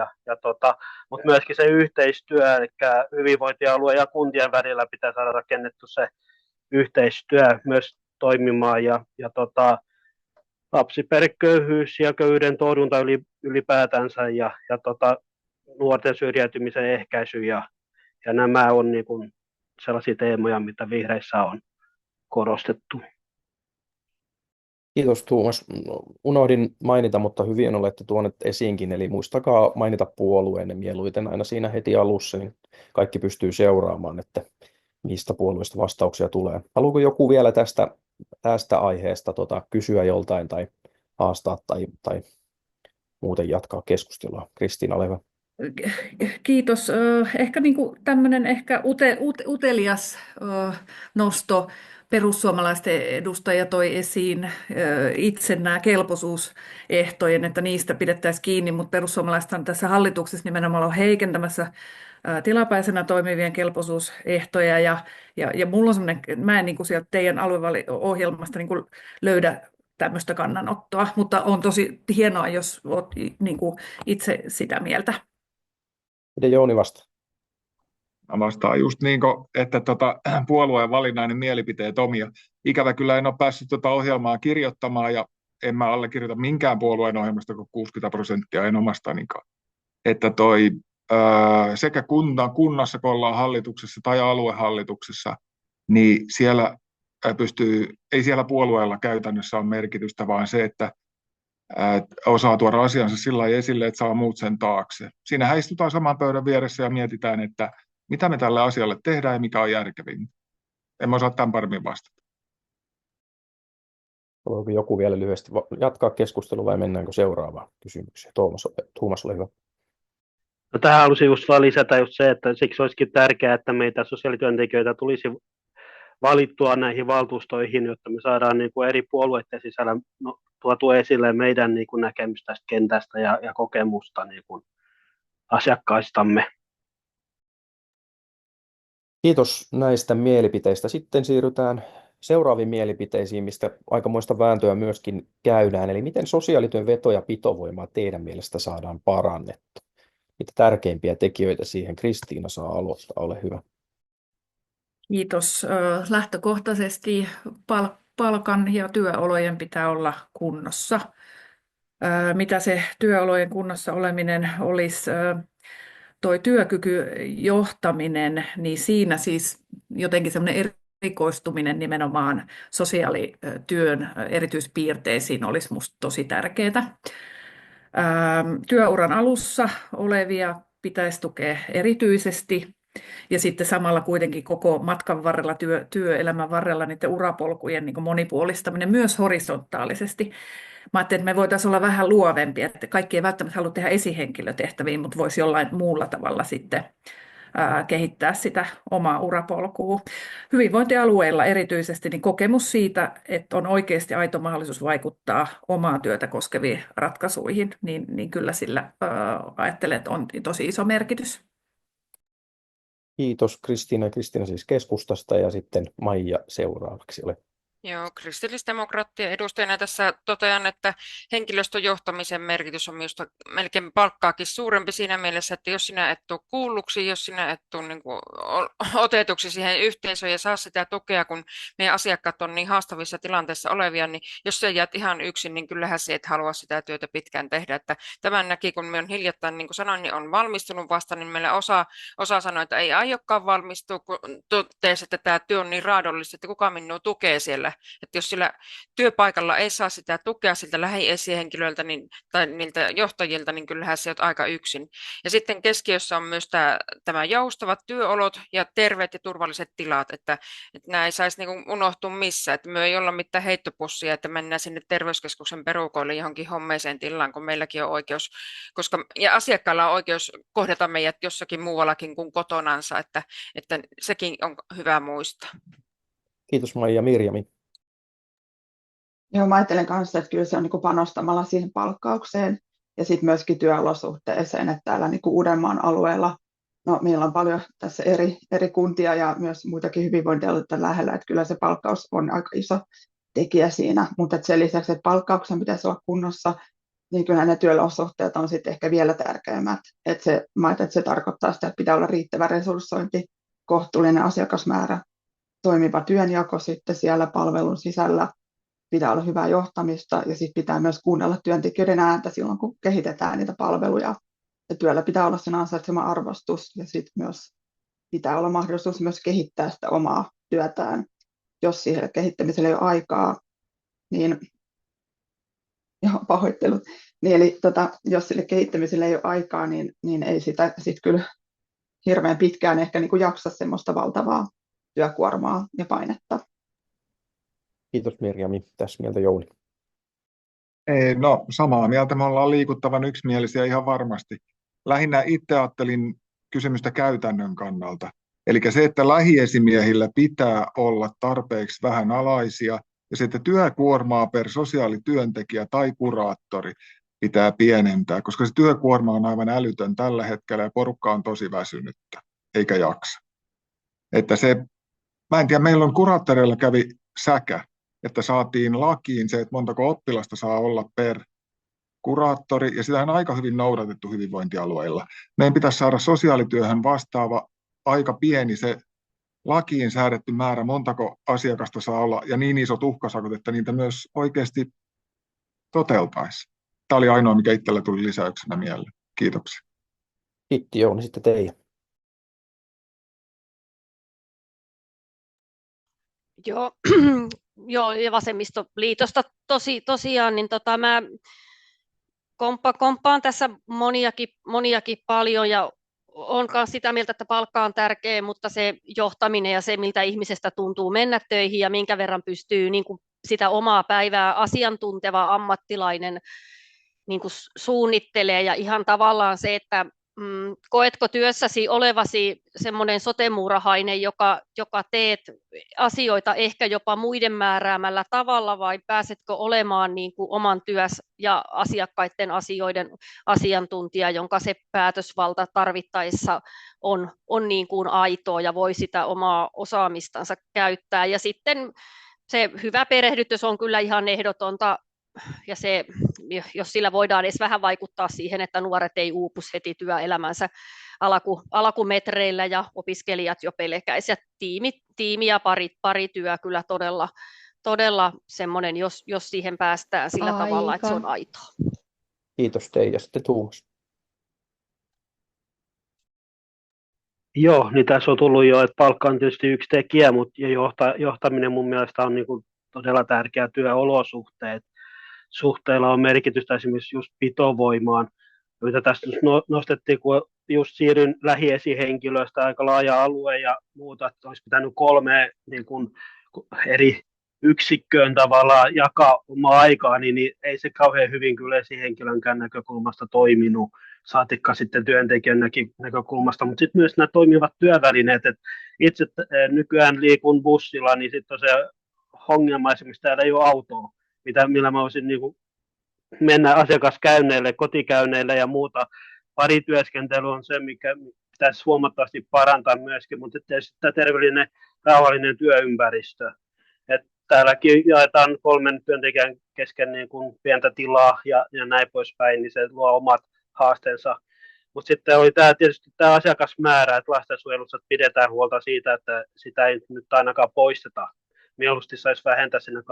S3: mutta myöskin se yhteistyö, eli hyvinvointialue ja kuntien välillä pitää saada rakennettu se yhteistyö myös toimimaan ja lapsiperheköyhyys ja köyhyyden torjunta ylipäätänsä ja nuorten syrjäytymisen ehkäisy ja nämä on niin kuin sellaisia teemoja, mitä vihreissä on korostettu.
S1: Kiitos Tuomas. Unohdin mainita, mutta hyvin olette tuoneet esiinkin, eli muistakaa mainita puolueenne mieluiten aina siinä heti alussa, niin kaikki pystyy seuraamaan, että mistä puolueista vastauksia tulee. Haluaako joku vielä tästä aiheesta kysyä joltain tai haastaa tai muuten jatkaa keskustelua? Kristiina, ole hyvä.
S5: Kiitos. Ehkä niin kuin tämmöinen utelias nosto. Perussuomalaisten edustaja toi esiin itse nämä kelpoisuusehtojen, että niistä pidettäisiin kiinni, mutta perussuomalaiset on tässä hallituksessa nimenomaan on heikentämässä tilapäisenä toimivien kelpoisuusehtoja ja mulla on semmoinen, mä en niin kuin sieltä teidän aluevaliohjelmasta niin kuin löydä tämmöistä kannanottoa, mutta on tosi hienoa, jos olet niin kuin itse sitä mieltä.
S1: Miten Jouni vastaa?
S8: Mä vastaan just niin kuin, että puolueen valinnainen mielipiteet omia. Ikävä kyllä en ole päässyt ohjelmaa kirjoittamaan ja en mä allekirjoita minkään puolueen ohjelmasta kuin 60% en omastanikaan. Että sekä kunnassa, kun ollaan hallituksessa tai aluehallituksessa, niin siellä ei siellä puolueella käytännössä ole merkitystä, vaan se, että osaa tuoda asiansa sillä lailla esille, että saa muut sen taakse. Siinä istutaan saman pöydän vieressä ja mietitään, että mitä me tälle asialle tehdään ja mikä on järkevin. En mä osaa tämän paremmin vastata.
S1: Voiko joku vielä lyhyesti jatkaa keskustelua vai mennäänkö seuraavaan kysymykseen? Tuomas, ole hyvä.
S3: No, tähän haluaisin just vaan lisätä just se, että siksi olisikin tärkeää, että meitä sosiaalityöntekijöitä tulisi valittua näihin valtuustoihin, jotta me saadaan niin kuin eri puolueiden sisällä tuotua esille meidän niin kuin näkemystä tästä kentästä ja kokemusta niin kuin asiakkaistamme.
S1: Kiitos näistä mielipiteistä. Sitten siirrytään seuraaviin mielipiteisiin, mistä aikamoista vääntöä myöskin käydään. Eli miten sosiaalityön veto- ja pitovoimaa teidän mielestä saadaan parannettu? Mitä tärkeimpiä tekijöitä siihen? Kristiina saa aloittaa, ole hyvä.
S5: Kiitos. Lähtökohtaisesti palkan ja työolojen pitää olla kunnossa. Mitä se työolojen kunnossa oleminen olisi? Toi työkykyjohtaminen, niin siinä siis jotenkin semmoinen erikoistuminen nimenomaan sosiaalityön erityispiirteisiin olisi musta tosi tärkeää. Työuran alussa olevia pitäisi tukea erityisesti ja sitten samalla kuitenkin koko matkan varrella, työelämän varrella niiden urapolkujen niin kuin monipuolistaminen myös horisontaalisesti. Mä ajattelin, että me voitaisiin olla vähän luovempia, että kaikki ei välttämättä halua tehdä esihenkilötehtäviä, mutta voisi jollain muulla tavalla sitten kehittää sitä omaa urapolkua. Hyvinvointialueilla erityisesti niin kokemus siitä, että on oikeasti aito mahdollisuus vaikuttaa omaa työtä koskeviin ratkaisuihin, niin kyllä sillä ajattelen, että on tosi iso merkitys.
S1: Kiitos Kristiina. Kristiina siis keskustasta ja sitten Maija seuraavaksi. Ole.
S6: Joo, kristillisdemokraattien edustajana tässä totean, että henkilöstön johtamisen merkitys on minusta melkein palkkaakin suurempi siinä mielessä, että jos sinä et tule kuulluksi, jos sinä et tule niin kuin otetuksi siihen yhteisöön ja saa sitä tukea, kun meidän asiakkaat on niin haastavissa tilanteissa olevia, niin jos sä jäät ihan yksin, niin kyllähän se et halua sitä työtä pitkään tehdä. Että tämän näki, kun me on hiljattain, niin kuin sanoin, niin on valmistunut vasta, niin meillä osa sanoi, että ei aiokaan valmistua, kun totesi, että tämä työ on niin raadollista, että kuka minua tukee siellä. Että jos sillä työpaikalla ei saa sitä tukea siltä lähiesihenkilöiltä tai niiltä johtajilta, niin kyllähän se on aika yksin. Ja sitten keskiössä on myös tämä joustavat työolot ja terveet ja turvalliset tilat, että nämä ei saisi niin unohtua missään, että me ei olla mitään heittopussia, että mennään sinne terveyskeskuksen perukoille johonkin hommeiseen tilaan, kun meilläkin on oikeus, ja asiakkailla on oikeus kohdata meidät jossakin muuallakin kuin kotonansa, että sekin on hyvä muistaa.
S1: Kiitos Maija. Mirjami.
S7: Joo, mä ajattelen kanssa, että kyllä se on niin kuin panostamalla siihen palkkaukseen ja sitten myöskin työolosuhteeseen, että täällä niin kuin Uudenmaan alueella, no meillä on paljon tässä eri kuntia ja myös muitakin hyvinvointialueita lähellä, että kyllä se palkkaus on aika iso tekijä siinä, mutta sen lisäksi, että palkkauksen pitäisi olla kunnossa, niin kyllä ne työolosuhteet on sitten ehkä vielä tärkeimmät. Että se tarkoittaa sitä, että pitää olla riittävä resurssointi, kohtuullinen asiakasmäärä, toimiva työnjako sitten siellä palvelun sisällä, pitää olla hyvää johtamista ja sitten pitää myös kuunnella työntekijöiden ääntä silloin, kun kehitetään niitä palveluja. Ja työllä pitää olla sen ansaitsema arvostus ja sitten myös pitää olla mahdollisuus myös kehittää sitä omaa työtään. Jos siihen kehittämiselle ei ole aikaa, niin pahoittelut. Niin, eli jos sille kehittämiselle ei ole aikaa, niin ei sitä sit kyllä hirveän pitkään ehkä niin kuin jaksa semmoista valtavaa työkuormaa ja painetta.
S1: Kiitos Mirjami. Tässä mieltä Jouni.
S8: No samaa mieltä me ollaan liikuttavan yksimielisiä ihan varmasti. Lähinnä itse ajattelin kysymystä käytännön kannalta. Eli se, että lähiesimiehillä pitää olla tarpeeksi vähän alaisia ja se, että työkuormaa per sosiaalityöntekijä tai kuraattori pitää pienentää, koska se työkuorma on aivan älytön tällä hetkellä ja porukka on tosi väsynyttä, eikä jaksa. Että mä en tiedä, meillä on kuraattoreilla kävi säkä, että saatiin lakiin se, että montako oppilasta saa olla per kuraattori, ja sitä on aika hyvin noudatettu hyvinvointialueilla. Meidän pitäisi saada sosiaalityöhön vastaava aika pieni se lakiin säädetty määrä, montako asiakasta saa olla, ja niin isot uhkasakot, että niitä myös oikeasti toteutaisi. Tämä oli ainoa, mikä itsellä tuli lisäyksenä mieleen. Kiitoksia.
S1: Kiitti Jouni, sitten Teija.
S2: Joo, ja Vasemmistoliitosta tosiaan, niin mä komppaan tässä moniakin paljon ja olen myös sitä mieltä, että palkka on tärkeä, mutta se johtaminen ja se, miltä ihmisestä tuntuu mennä töihin ja minkä verran pystyy niin kuin sitä omaa päivää asiantunteva ammattilainen niin kuin suunnittelee ja ihan tavallaan se, että koetko työssäsi olevasi semmoinen sote-muurahainen, joka teet asioita ehkä jopa muiden määräämällä tavalla, vai pääsetkö olemaan niin kuin oman työs ja asiakkaiden asioiden asiantuntija, jonka se päätösvalta tarvittaessa on niin kuin aitoa ja voi sitä omaa osaamistansa käyttää. Ja sitten se hyvä perehdytys on kyllä ihan ehdotonta, ja se, jos sillä voidaan edes vähän vaikuttaa siihen, että nuoret ei uupus heti työelämänsä alkumetreillä ja opiskelijat jo pelkäisivät. Tiimi ja parityö kyllä todella semmoinen, jos siihen päästään sillä tavalla, että se on aitoa.
S1: Kiitos Teija. Sitten Tuomas.
S3: Joo, niin tässä on tullut jo, että palkka on tietysti yksi tekijä, mutta johtaminen mun mielestä on niin kuin todella tärkeä työolosuhteet. Suhteella on merkitystä esimerkiksi just pitovoimaan, joita tästä nostettiin, kun just siirryn lähiesihenkilöistä aika laaja alue ja muuta, että olisi pitänyt 3 niin kuin eri yksikköön tavallaan jakaa omaa aikaa, niin ei se kauhean hyvin kyllä esihenkilönkään näkökulmasta toiminut, saatikka sitten työntekijän näkökulmasta, mutta sitten myös nämä toimivat työvälineet, että itse nykyään liikun bussilla, niin sitten on se ongelma esimerkiksi täällä ei ole autoa, millä mä voisin niin kuin mennä asiakaskäynneille, kotikäynneille ja muuta. Parityöskentely on se, mikä pitäisi huomattavasti parantaa myöskin, mutta tämä terveellinen, rauhallinen työympäristö. Et täälläkin jaetaan 3 työntekijän kesken niin kuin pientä tilaa ja näin poispäin, niin se luo omat haasteensa. Mutta sitten oli tietysti tämä asiakasmäärä, että lastensuojelussa pidetään huolta siitä, että sitä ei nyt ainakaan poisteta. Mieluusti saisi vähentää sinne 2-5,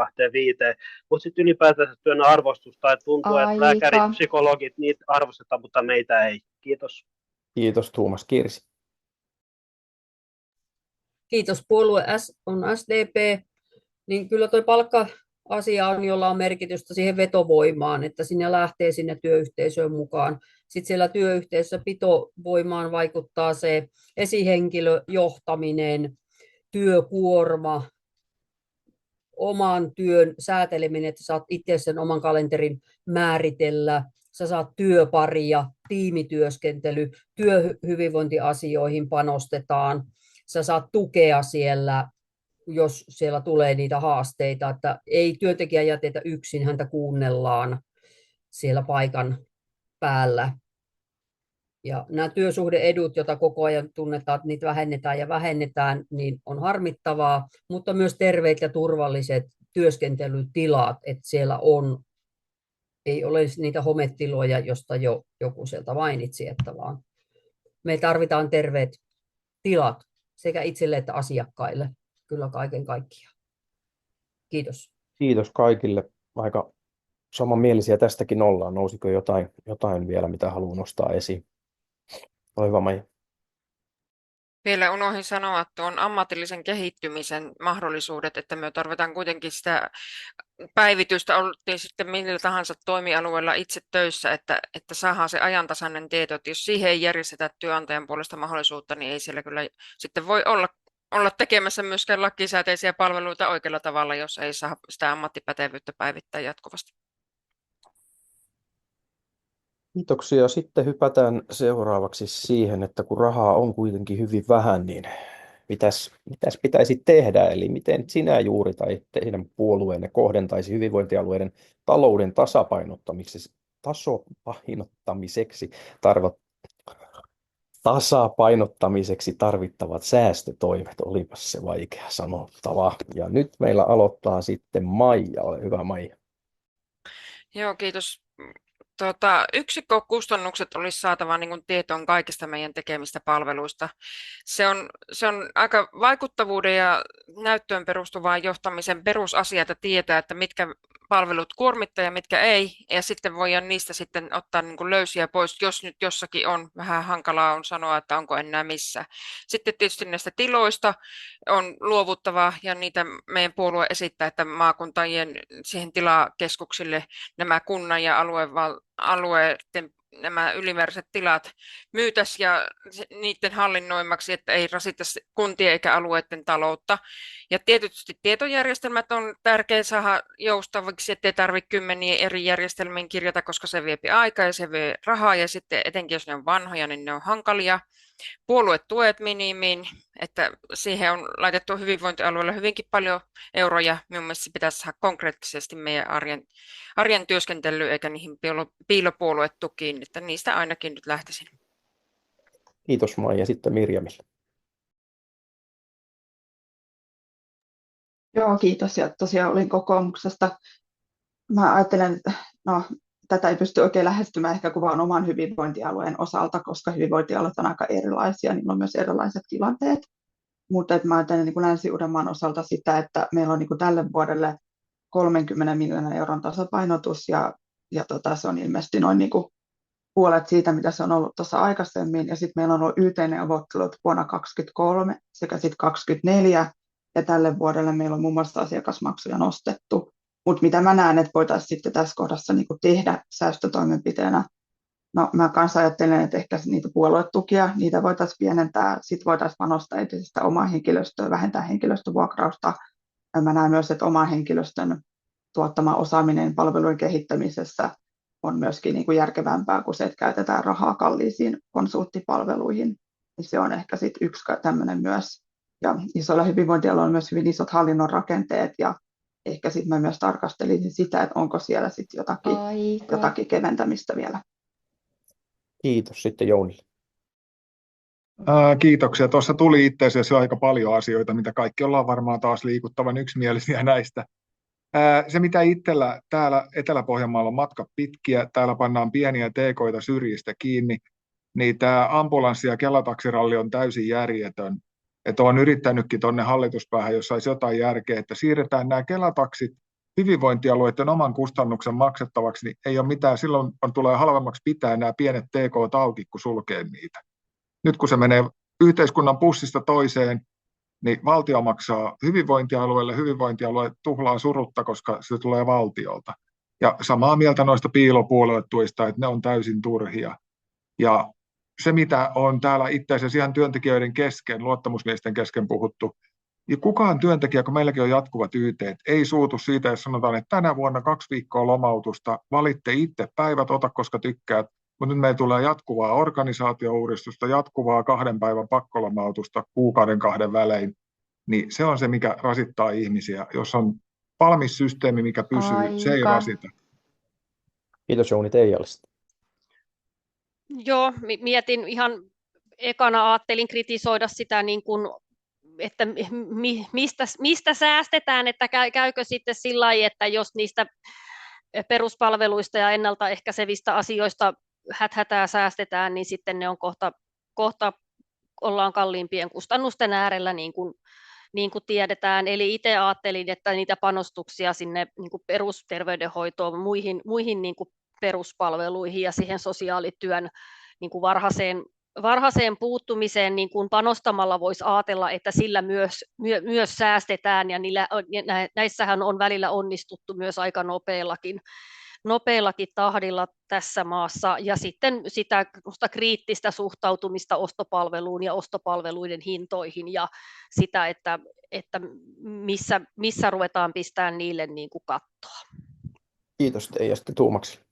S3: mutta sitten ylipäätään työn arvostus tai tuntuu, että lääkärit, psykologit, niitä arvostetaan, mutta meitä ei. Kiitos.
S1: Kiitos Tuomas. Kirsi.
S4: Kiitos. Puolue on SDP, niin kyllä tuo palkka-asia on, jolla on merkitystä siihen vetovoimaan, että sinne lähtee sinne työyhteisöön mukaan. Sitten siellä työyhteisössä pitovoimaan vaikuttaa se esihenkilöjohtaminen, työkuorma, oman työn sääteleminen, että saat itse sen oman kalenterin määritellä, sä saat työparia, tiimityöskentely, työhyvinvointiasioihin panostetaan, sä saat tukea siellä, jos siellä tulee niitä haasteita, että ei työntekijä jätetä yksin, häntä kuunnellaan siellä paikan päällä. Ja nämä työsuhdeedut, joita koko ajan tunnetaan, että niitä vähennetään, niin on harmittavaa, mutta myös terveet ja turvalliset työskentelytilat, että siellä ei ole niitä hometiloja, josta joku sieltä mainitsi, että vaan me tarvitaan terveet tilat sekä itselle että asiakkaille, kyllä kaiken kaikkiaan. Kiitos.
S1: Kiitos kaikille. Aika samanmielisiä tästäkin ollaan. Nousiko jotain vielä, mitä haluan nostaa esiin? Ole hyvä, Maija.
S6: Vielä unohdin sanoa tuon ammatillisen kehittymisen mahdollisuudet, että me tarvitaan kuitenkin sitä päivitystä, oltiin sitten millä tahansa toimialueella itse töissä, että saadaan se ajantasainen tieto, että jos siihen ei järjestetä työnantajan puolesta mahdollisuutta, niin ei siellä kyllä sitten voi olla tekemässä myöskään lakisääteisiä palveluita oikealla tavalla, jos ei saa sitä ammattipätevyyttä päivittää jatkuvasti.
S1: Kiitoksia. Sitten hypätään seuraavaksi siihen, että kun rahaa on kuitenkin hyvin vähän, niin mitäs pitäisi tehdä? Eli miten sinä juuri tai teidän puolueenne kohdentaisi hyvinvointialueiden talouden tasapainottamiseksi tarvittavat säästötoimet? Olipas se vaikea sanottava. Ja nyt meillä aloittaa sitten Maija. Ole hyvä, Maija.
S6: Joo, kiitos. Yksikkökustannukset olisi saatava niin kuin tietoon kaikista meidän tekemistä palveluista. Se on aika vaikuttavuuden ja näyttöön perustuvaan johtamisen perusasia, että tietää, että mitkä palvelut kuormittaa ja mitkä ei, ja sitten voidaan niistä sitten ottaa niin kuin löysiä pois, jos nyt jossakin on vähän hankalaa on sanoa, että onko enää missä. Sitten tietysti näistä tiloista on luovuttava, ja niitä meidän puolue esittää, että maakuntien siihen tilakeskuksille nämä kunnan ja alueiden nämä ylimääräiset tilat myytäisiin ja niiden hallinnoimaksi, että ei rasita kuntien eikä alueiden taloutta. Ja tietysti tietojärjestelmät on tärkeää saada joustaviksi, ettei tarvitse kymmenien eri järjestelmiin kirjata, koska se vie aikaa ja se vie rahaa, ja sitten etenkin jos ne on vanhoja, niin ne on hankalia. Puoluetuet minimiin, että siihen on laitettu hyvinvointialueella hyvinkin paljon euroja. Minun mielestä se pitäisi saada konkreettisesti meidän arjen työskentelyyn eikä niihin piilopuoluetukiin, että niistä ainakin nyt lähtisin.
S1: Kiitos, Maija. Sitten Mirjamille.
S7: Joo, kiitos. Ja tosiaan olin kokoomuksesta. Mä ajattelen, että tätä ei pysty oikein lähestymään ehkä kuin vain oman hyvinvointialueen osalta, koska hyvinvointialueet on aika erilaisia, niillä on myös erilaiset tilanteet. Mutta mä ajattelen niin kuin Länsi-Uudenmaan osalta sitä, että meillä on niin kuin tälle vuodelle 30 miljoonan euron tasapainotus, ja se on ilmeisesti noin niin kuin puolet siitä, mitä se on ollut tuossa aikaisemmin. Ja sitten meillä on ollut YT-neuvottelut vuonna 2023 sekä sitten 2024, ja tälle vuodelle meillä on muun muassa asiakasmaksuja nostettu. Mutta mitä mä näen, että voitaisiin sitten tässä kohdassa niin kuin tehdä säästötoimenpiteenä, no mä kanssa ajattelen, että ehkä niitä puoluetukia, niitä voitaisiin pienentää, sitten voitaisiin panostaa entisestä omaa henkilöstöä, vähentää henkilöstövuokrausta. Ja mä näen myös, että oman henkilöstön tuottama osaaminen palvelujen kehittämisessä on myöskin niin kuin järkevämpää kuin se, että käytetään rahaa kalliisiin konsulttipalveluihin. Se on ehkä sitten yksi tämmöinen myös. Ja isoilla hyvinvointialueilla on myös hyvin isot hallinnon rakenteet, ja ehkä sitten mä myös tarkastelisin sitä, että onko siellä sitten jotakin keventämistä vielä.
S1: Kiitos. Sitten Jounille.
S8: Kiitoksia. Tuossa tuli itse asiassa aika paljon asioita, mitä kaikki ollaan varmaan taas liikuttavan yksimielisiä näistä. Se, mitä itsellä täällä Etelä-Pohjanmaalla on matka pitkiä, täällä pannaan pieniä teekoita syrjistä kiinni, niin tämä ambulanssi- ja kelataksiralli on täysin järjetön. Että olen yrittänytkin tuonne hallituspäähän, jos saisi jotain järkeä, että siirretään nämä kelataksit hyvinvointialueiden oman kustannuksen maksettavaksi, niin ei ole mitään, silloin tulee halvemmaksi pitää nämä pienet TK auki, kun sulkee niitä. Nyt kun se menee yhteiskunnan pussista toiseen, niin valtio maksaa hyvinvointialue tuhlaa surutta, koska se tulee valtiolta. Ja samaa mieltä noista piilopuoluetuista, että ne on täysin turhia. Ja se, mitä on täällä itse asiassa ihan työntekijöiden kesken, luottamusmiesten kesken puhuttu, niin kukaan työntekijä, kun meilläkin on jatkuvat YT:t, ei suutu siitä, jos sanotaan, että tänä vuonna 2 viikkoa lomautusta, valitte itse päivät, ota koska tykkäät, mutta nyt meillä tulee jatkuvaa organisaatiouudistusta, jatkuvaa 2 päivän pakkolomautusta kuukauden 2 välein, niin se on se, mikä rasittaa ihmisiä. Jos on valmis systeemi, mikä pysyy, se ei rasita.
S1: Kiitos Jouni Teijallista.
S2: Joo, mietin ihan ekana ajattelin kritisoida sitä, niin kuin, että mistä säästetään, että käykö sitten sillä lailla, että jos niistä peruspalveluista ja ennaltaehkäisevistä asioista häthätää säästetään, niin sitten ne on kohta ollaan kalliimpien kustannusten äärellä, niin kuin tiedetään. Eli itse ajattelin, että niitä panostuksia sinne niin kuin perusterveydenhoitoon, muihin niin kuin peruspalveluihin ja siihen sosiaalityön niin kuin varhaiseen puuttumiseen niin kuin panostamalla voisi ajatella, että sillä myös säästetään, ja näissähän on välillä onnistuttu myös aika nopeallakin tahdilla tässä maassa, ja sitten sitä kriittistä suhtautumista ostopalveluun ja ostopalveluiden hintoihin ja sitä, että missä ruvetaan pistämään niille niin kuin kattoa.
S1: Kiitos teille ja sitten Tuomakselle.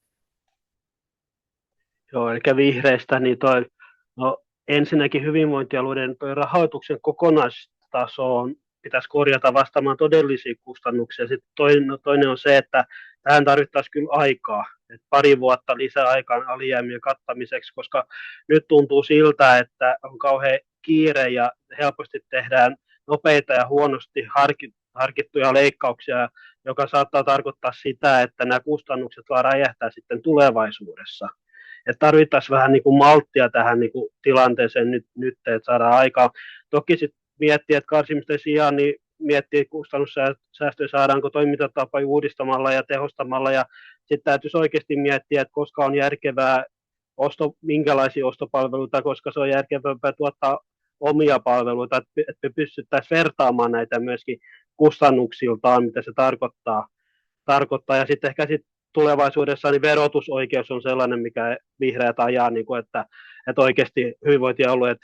S3: Joo, eli vihreistä, niin ensinnäkin hyvinvointialueiden rahoituksen kokonaistasoon pitäisi korjata vastaamaan todellisia kustannuksia. Sitten toinen on se, että tähän tarvittaisiin kyllä aikaa, että pari vuotta lisää aikaa alijäämien kattamiseksi, koska nyt tuntuu siltä, että on kauhean kiire ja helposti tehdään nopeita ja huonosti harkittuja leikkauksia, joka saattaa tarkoittaa sitä, että nämä kustannukset vaan räjähtää sitten tulevaisuudessa. Että tarvittaisiin vähän niin kuin malttia tähän niin kuin tilanteeseen nyt, että saadaan aikaa. Toki sitten miettiä, että karsimisten sijaan niin miettiä kustannussäästöjä, saadaanko toimintatapoja uudistamalla ja tehostamalla, ja sitten täytyisi oikeasti miettiä, että koska on järkevää minkälaisia ostopalveluita, koska se on järkevämpää tuottaa omia palveluita, että me pystyttäisiin vertaamaan näitä myöskin kustannuksiltaan, mitä se tarkoittaa. Ja sitten ehkä tulevaisuudessa niin verotusoikeus on sellainen, mikä vihreät ajaa, niin kuin, että oikeasti hyvinvointialueet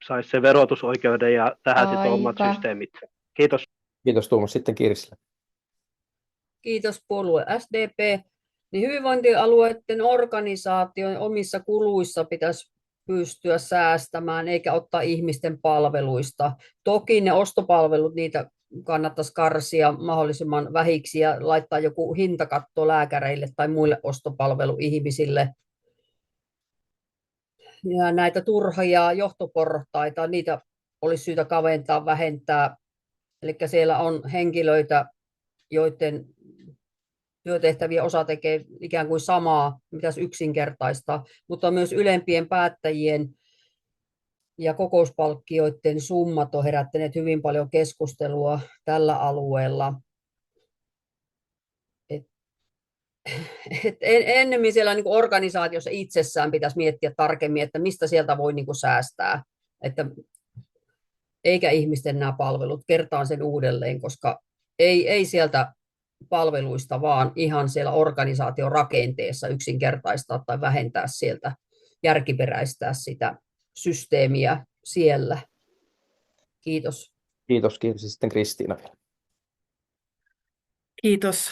S3: saisi sen verotusoikeuden ja tähän sitten omat systeemit. Kiitos.
S1: Kiitos Tuomas. Sitten Kirsille.
S4: Kiitos puolue SDP. Niin hyvinvointialueiden organisaation omissa kuluissa pitäisi pystyä säästämään eikä ottaa ihmisten palveluista. Toki ne ostopalvelut, niitä kannattaisi karsia mahdollisimman vähiksi ja laittaa joku hintakatto lääkäreille tai muille ostopalveluihmisille. Ja näitä turhia johtoportaita, niitä olisi syytä kaventaa, vähentää. Eli siellä on henkilöitä, joiden työtehtäviä osa tekee ikään kuin samaa, pitäisi yksinkertaistaa, mutta myös ylempien päättäjien ja kokouspalkkioiden summat on herättäneet hyvin paljon keskustelua tällä alueella. Ennemmin siellä niin kuin organisaatiossa itsessään pitäisi miettiä tarkemmin, että mistä sieltä voi niin kuin säästää, eikä ihmisten nämä palvelut. Kertaan sen uudelleen, koska ei sieltä palveluista, vaan ihan siellä organisaation rakenteessa yksinkertaistaa tai vähentää sieltä, järkiperäistää sitä systeemiä siellä. Kiitos.
S1: Kiitos. Sitten Kristiina vielä.
S5: Kiitos.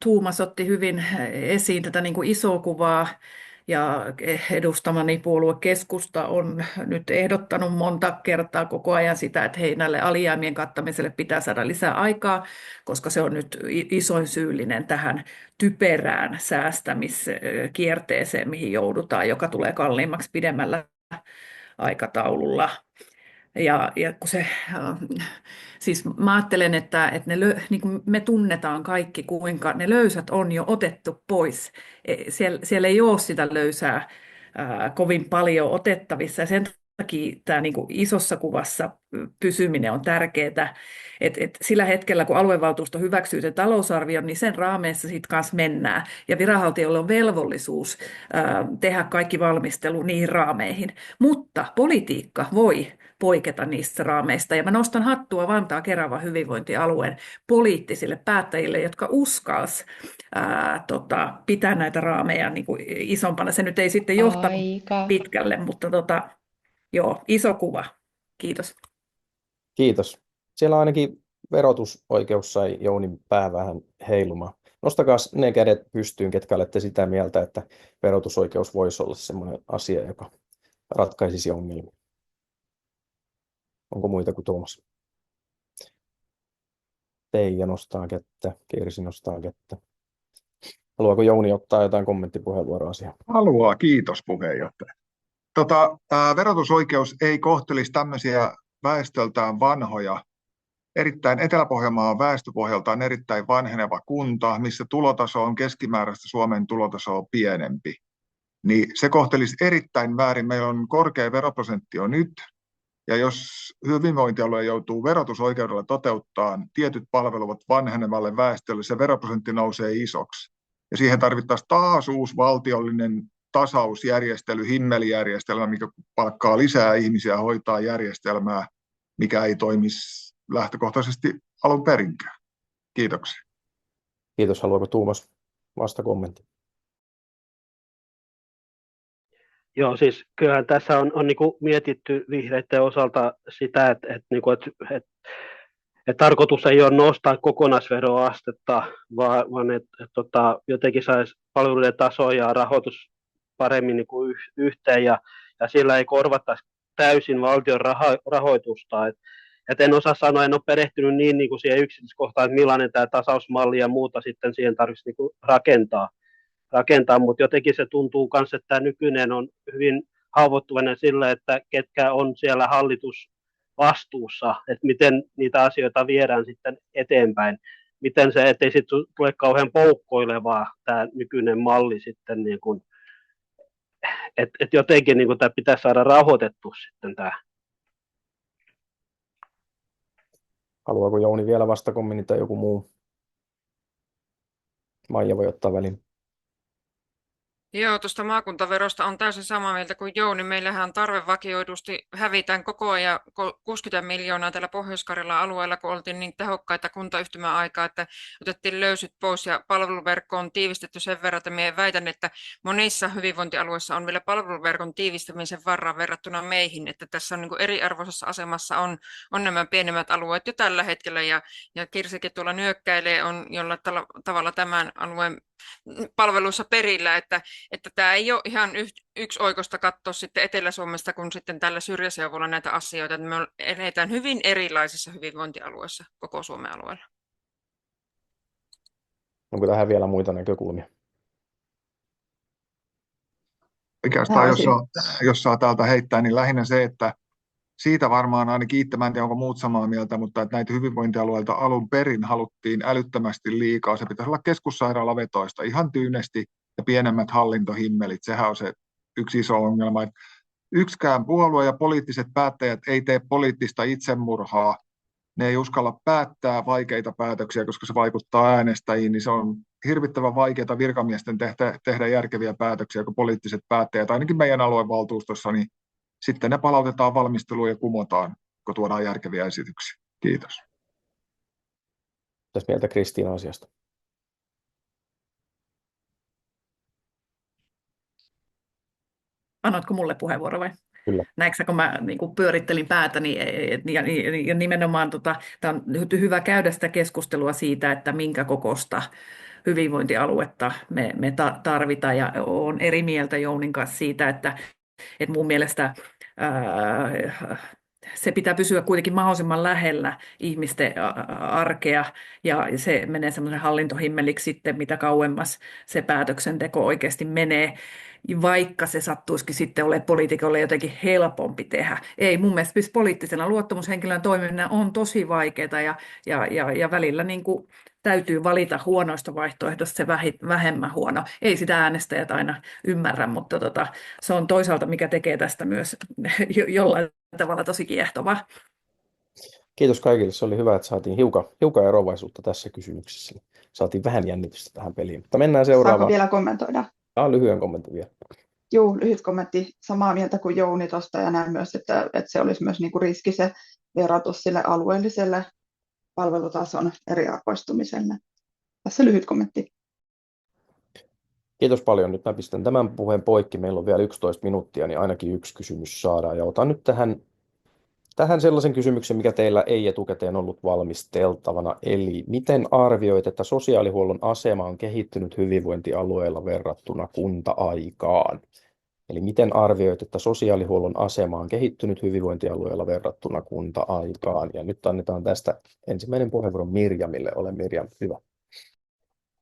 S5: Tuomas otti hyvin esiin tätä niin kuin isoa kuvaa, ja edustamani puolue Keskusta on nyt ehdottanut monta kertaa koko ajan sitä, että näille alijäämien kattamiselle pitää saada lisää aikaa, koska se on nyt isoin syyllinen tähän typerään säästämiskierteeseen, mihin joudutaan, joka tulee kalliimmaksi pidemmällä aikataululla. Ja kun siis mä ajattelen, että niin kuin me tunnetaan kaikki, kuinka ne löysät on jo otettu pois. Siellä ei ole sitä löysää kovin paljon otettavissa, ja sen takia tämä niin kuin isossa kuvassa pysyminen on tärkeää. Et sillä hetkellä, kun aluevaltuusto hyväksyy sen talousarvion, niin sen raameissa sitten kanssa mennään. Ja viranhaltijoilla on velvollisuus tehdä kaikki valmistelu niihin raameihin. Mutta politiikka voi poiketa niistä raameista. Ja mä nostan hattua Vantaa-Keravan hyvinvointialueen poliittisille päättäjille, jotka uskalsi pitää näitä raameja niin kuin isompana. Se nyt ei sitten johtanut pitkälle, mutta joo, iso kuva. Kiitos.
S1: Kiitos. Siellä ainakin verotusoikeus sai Jounin pää vähän heilumaan. Nostakaa ne kädet pystyyn, ketkä olette sitä mieltä, että verotusoikeus voisi olla sellainen asia, joka ratkaisisi ongelmia. Onko muita kuin Tuomas? Teija nostaa kättä, Kirsi nostaa kättä. Haluaako Jouni ottaa jotain kommenttipuheenvuoroa asiaan?
S8: Haluaa, kiitos puheenjohtaja. Verotusoikeus ei kohtelisi tämmöisiä väestöltään vanhoja. Etelä-Pohjanmaa on väestöpohjaltaan erittäin vanheneva kunta, missä tulotaso on keskimääräistä Suomen tulotasoa pienempi. Niin se kohtelisi erittäin väärin. Meillä on korkea veroprosentti jo nyt, ja jos hyvinvointialue joutuu verotusoikeudella toteuttamaan tietyt palvelut vanhenevalle väestölle, se veroprosentti nousee isoksi. Ja siihen tarvittaisiin taas uusi valtiollinen tasausjärjestely, himmelijärjestelmä, mikä palkkaa lisää ihmisiä hoitaa järjestelmää, mikä ei toimisi lähtökohtaisesti alun perinkään. Kiitoksia.
S1: Kiitos. Haluaako Tuomas vastakommentti?
S3: Joo, siis kyllähän tässä on niin kuin mietitty vihreiden osalta sitä, että tarkoitus ei ole nostaa kokonaisveroastetta, vaan että jotenkin saisi palveluiden taso ja rahoitus paremmin niin kuin yhteen, ja sillä ei korvattaisi täysin valtion rahoitusta. Et en osaa sanoa, en ole perehtynyt niin kuin siihen yksityiskohtaan, että millainen tämä tasausmalli ja muuta sitten siihen tarvitsisi niin kuin rakentaa, mutta jotenkin se tuntuu myös, että tämä nykyinen on hyvin haavoittuvainen sillä, että ketkä on siellä hallitusvastuussa, että miten niitä asioita viedään sitten eteenpäin, miten se, ettei sitten tule kauhean poukkoilevaa tämä nykyinen malli sitten, niin kuin, että jotenkin niin kuin tämä pitäisi saada rahoitettua sitten tämä.
S1: Haluaako Jouni vielä vastakommentti tai joku muu? Maija voi ottaa väliin.
S6: Joo, tuosta maakuntaverosta on täysin samaa mieltä kuin Jouni. Meillähän tarvevakioidusti hävitään koko ajan 60 miljoonaa täällä Pohjois-Karjalan alueella, kun oltiin niin tehokkaita kuntayhtymän aikaa, että otettiin löysyt pois ja palveluverkko on tiivistetty sen verran, että minä väitän, että monissa hyvinvointialueissa on vielä palveluverkon tiivistämisen varaa verrattuna meihin, että tässä on niin kuin eriarvoisessa asemassa on nämä pienemmät alueet jo tällä hetkellä, ja Kirsikin tuolla nyökkäilee on jollain tavalla tämän alueen palveluissa perillä, että tämä ei ole ihan yksioikoista katsoa sitten Etelä-Suomesta kuin sitten tällä syrjäseudulla näitä asioita, että me eletään hyvin erilaisissa hyvinvointialueissa koko Suomen alueella.
S1: Onko tähän vielä muita näkökulmia?
S8: Oikeastaan, jos saa täältä heittää, niin lähinnä se, että siitä varmaan ainakin itse, mä en tiedä onko muut samaa mieltä, mutta että näitä hyvinvointialueilta alun perin haluttiin älyttömästi liikaa. Se pitäisi olla keskussairaalavetoista ihan tyynesti ja pienemmät hallintohimmelit. Sehän on se yksi iso ongelma. Että yksikään puolue ja poliittiset päättäjät ei tee poliittista itsemurhaa. Ne ei uskalla päättää vaikeita päätöksiä, koska se vaikuttaa äänestäjiin, niin se on hirvittävän vaikeaa virkamiesten tehdä järkeviä päätöksiä, kun poliittiset päättäjät, ainakin meidän aluevaltuustossa, niin sitten ne palautetaan valmisteluun ja kumotaan, kun tuodaan järkeviä esityksiä. Kiitos.
S1: Mitäs mieltä Kristiina asiasta?
S5: Annatko mulle puheenvuoro vai?
S1: Kyllä.
S5: Näetkö, kun mä niin kuin pyörittelin päätäni ja nimenomaan tämä on hyvä käydä sitä keskustelua siitä, että minkä kokoista hyvinvointialuetta me tarvitaan, ja olen eri mieltä Jounin kanssa siitä, että mun mielestä se pitää pysyä kuitenkin mahdollisimman lähellä ihmisten arkea, ja se menee semmoisen hallintohimmeliksi sitten, mitä kauemmas se päätöksenteko oikeasti menee, vaikka se sattuisikin sitten olemaan poliitikolle jotenkin helpompi tehdä. Ei, mun mielestä poliittisena luottamushenkilön toiminnan on tosi vaikeaa, ja välillä niin kuin täytyy valita huonoista vaihtoehdosta se vähemmän huono. Ei sitä äänestäjät aina ymmärrä, mutta se on toisaalta, mikä tekee tästä myös jollain tavalla tosi kiehtovaa.
S1: Kiitos kaikille. Se oli hyvä, että saatiin hiukan eroavaisuutta tässä kysymyksessä. Saatiin vähän jännitystä tähän peliin. Mutta mennään seuraavaan.
S7: Saanko vielä kommentoida?
S1: Lyhyen kommentin vielä.
S7: Joo, lyhyt kommentti. Samaa mieltä kuin Jouni tuosta, ja näin myös, että se olisi myös niin kuin riski se verotus sille alueelliselle palvelutason eriarvoistumiselle. Tässä lyhyt kommentti.
S1: Kiitos paljon. Nyt mä pistän tämän puheen poikki. Meillä on vielä 11 minuuttia, niin ainakin yksi kysymys saadaan. Ja otan nyt tähän sellaisen kysymyksen, mikä teillä ei etukäteen ollut valmisteltavana. Eli miten arvioit, että sosiaalihuollon asema on kehittynyt hyvinvointialueilla verrattuna kunta-aikaan? Eli miten arvioit, että sosiaalihuollon asema on kehittynyt hyvinvointialueella verrattuna kunta-aikaan? Ja nyt annetaan tästä ensimmäinen puheenvuoro Mirjamille. Ole Mirjam, hyvä.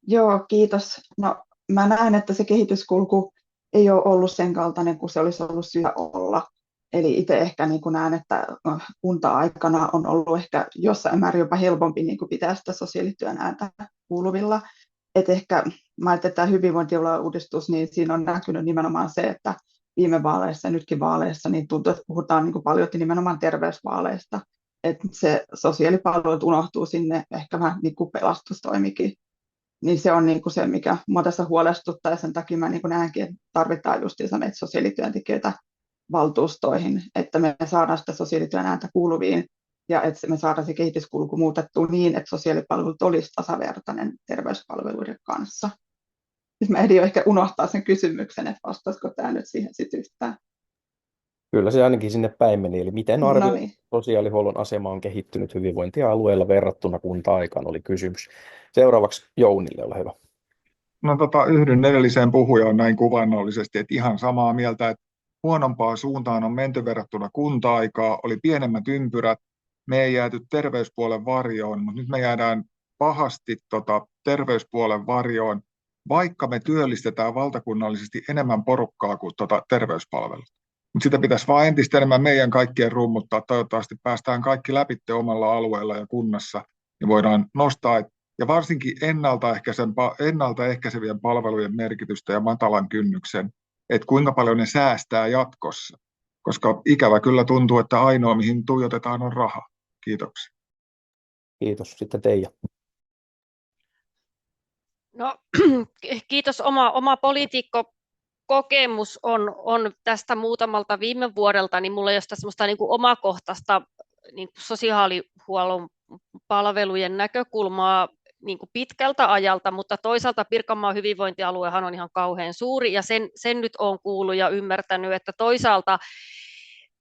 S7: Joo, kiitos. No, mä näen, että se kehityskulku ei ole ollut sen kaltainen kuin se olisi ollut syytä olla. Eli itse ehkä niin kuin näen, että kunta-aikana on ollut ehkä jossain määrin jopa helpompi niin kuin pitää sitä sosiaalityön ääntä kuuluvilla. Et ehkä mä ajattelen, että tämä hyvinvointialueen uudistus, niin siinä on näkynyt nimenomaan se, että viime vaaleissa ja nytkin vaaleissa niin tuntuu, että puhutaan niin kuin paljon nimenomaan terveysvaaleista. Että se sosiaalipalvelut unohtuu sinne, ehkä vähän niin kuin pelastustoimikin. Niin se on niin kuin se, mikä minua tässä huolestuttaa, ja sen takia mä niin kuin näenkin, että tarvitaan justiinsa meitä sosiaalityöntekijöitä valtuustoihin, että me saadaan sitä sosiaalityön ääntä kuuluviin, ja että me saadaan se kehityskulku muutettua niin, että sosiaalipalvelut olisi tasavertainen terveyspalveluiden kanssa. Nyt mä ehdin jo ehkä unohtaa sen kysymyksen, että vastaisiko tämä nyt siihen sitten yhtään.
S1: Kyllä se ainakin sinne päin meni. Eli miten
S7: No
S1: arvioit
S7: niin.
S1: sosiaalihuollon asema on kehittynyt hyvinvointialueella verrattuna kunta-aikaan, oli kysymys. Seuraavaksi Jounille, ole hyvä.
S8: No yhdyn edelliseen puhujaan näin kuvainnollisesti, että ihan samaa mieltä, että huonompaan suuntaan on menty verrattuna kunta-aikaa, oli pienemmät ympyrät, me ei jääty terveyspuolen varjoon, mutta nyt me jäädään pahasti terveyspuolen varjoon, vaikka me työllistetään valtakunnallisesti enemmän porukkaa kuin terveyspalvelut. Mutta sitä pitäisi vaan entistä enemmän meidän kaikkien rummuttaa. Toivottavasti päästään kaikki läpi omalla alueella ja kunnassa ja voidaan nostaa, ja varsinkin ennaltaehkäisevien palvelujen merkitystä ja matalan kynnyksen, että kuinka paljon ne säästää jatkossa. Koska ikävä kyllä tuntuu, että ainoa mihin tuijotetaan on raha. Kiitoksia.
S1: Kiitos. Sitten Teija.
S2: No, kiitos. Oma poliitikkokokemus on tästä muutamalta viime vuodelta, niin mulla ei ole sitä semmoista niin kuin omakohtaista niin kuin sosiaalihuollon palvelujen näkökulmaa niin kuin pitkältä ajalta, mutta toisaalta Pirkanmaan hyvinvointialuehan on ihan kauhean suuri, ja sen nyt olen kuullut ja ymmärtänyt, että toisaalta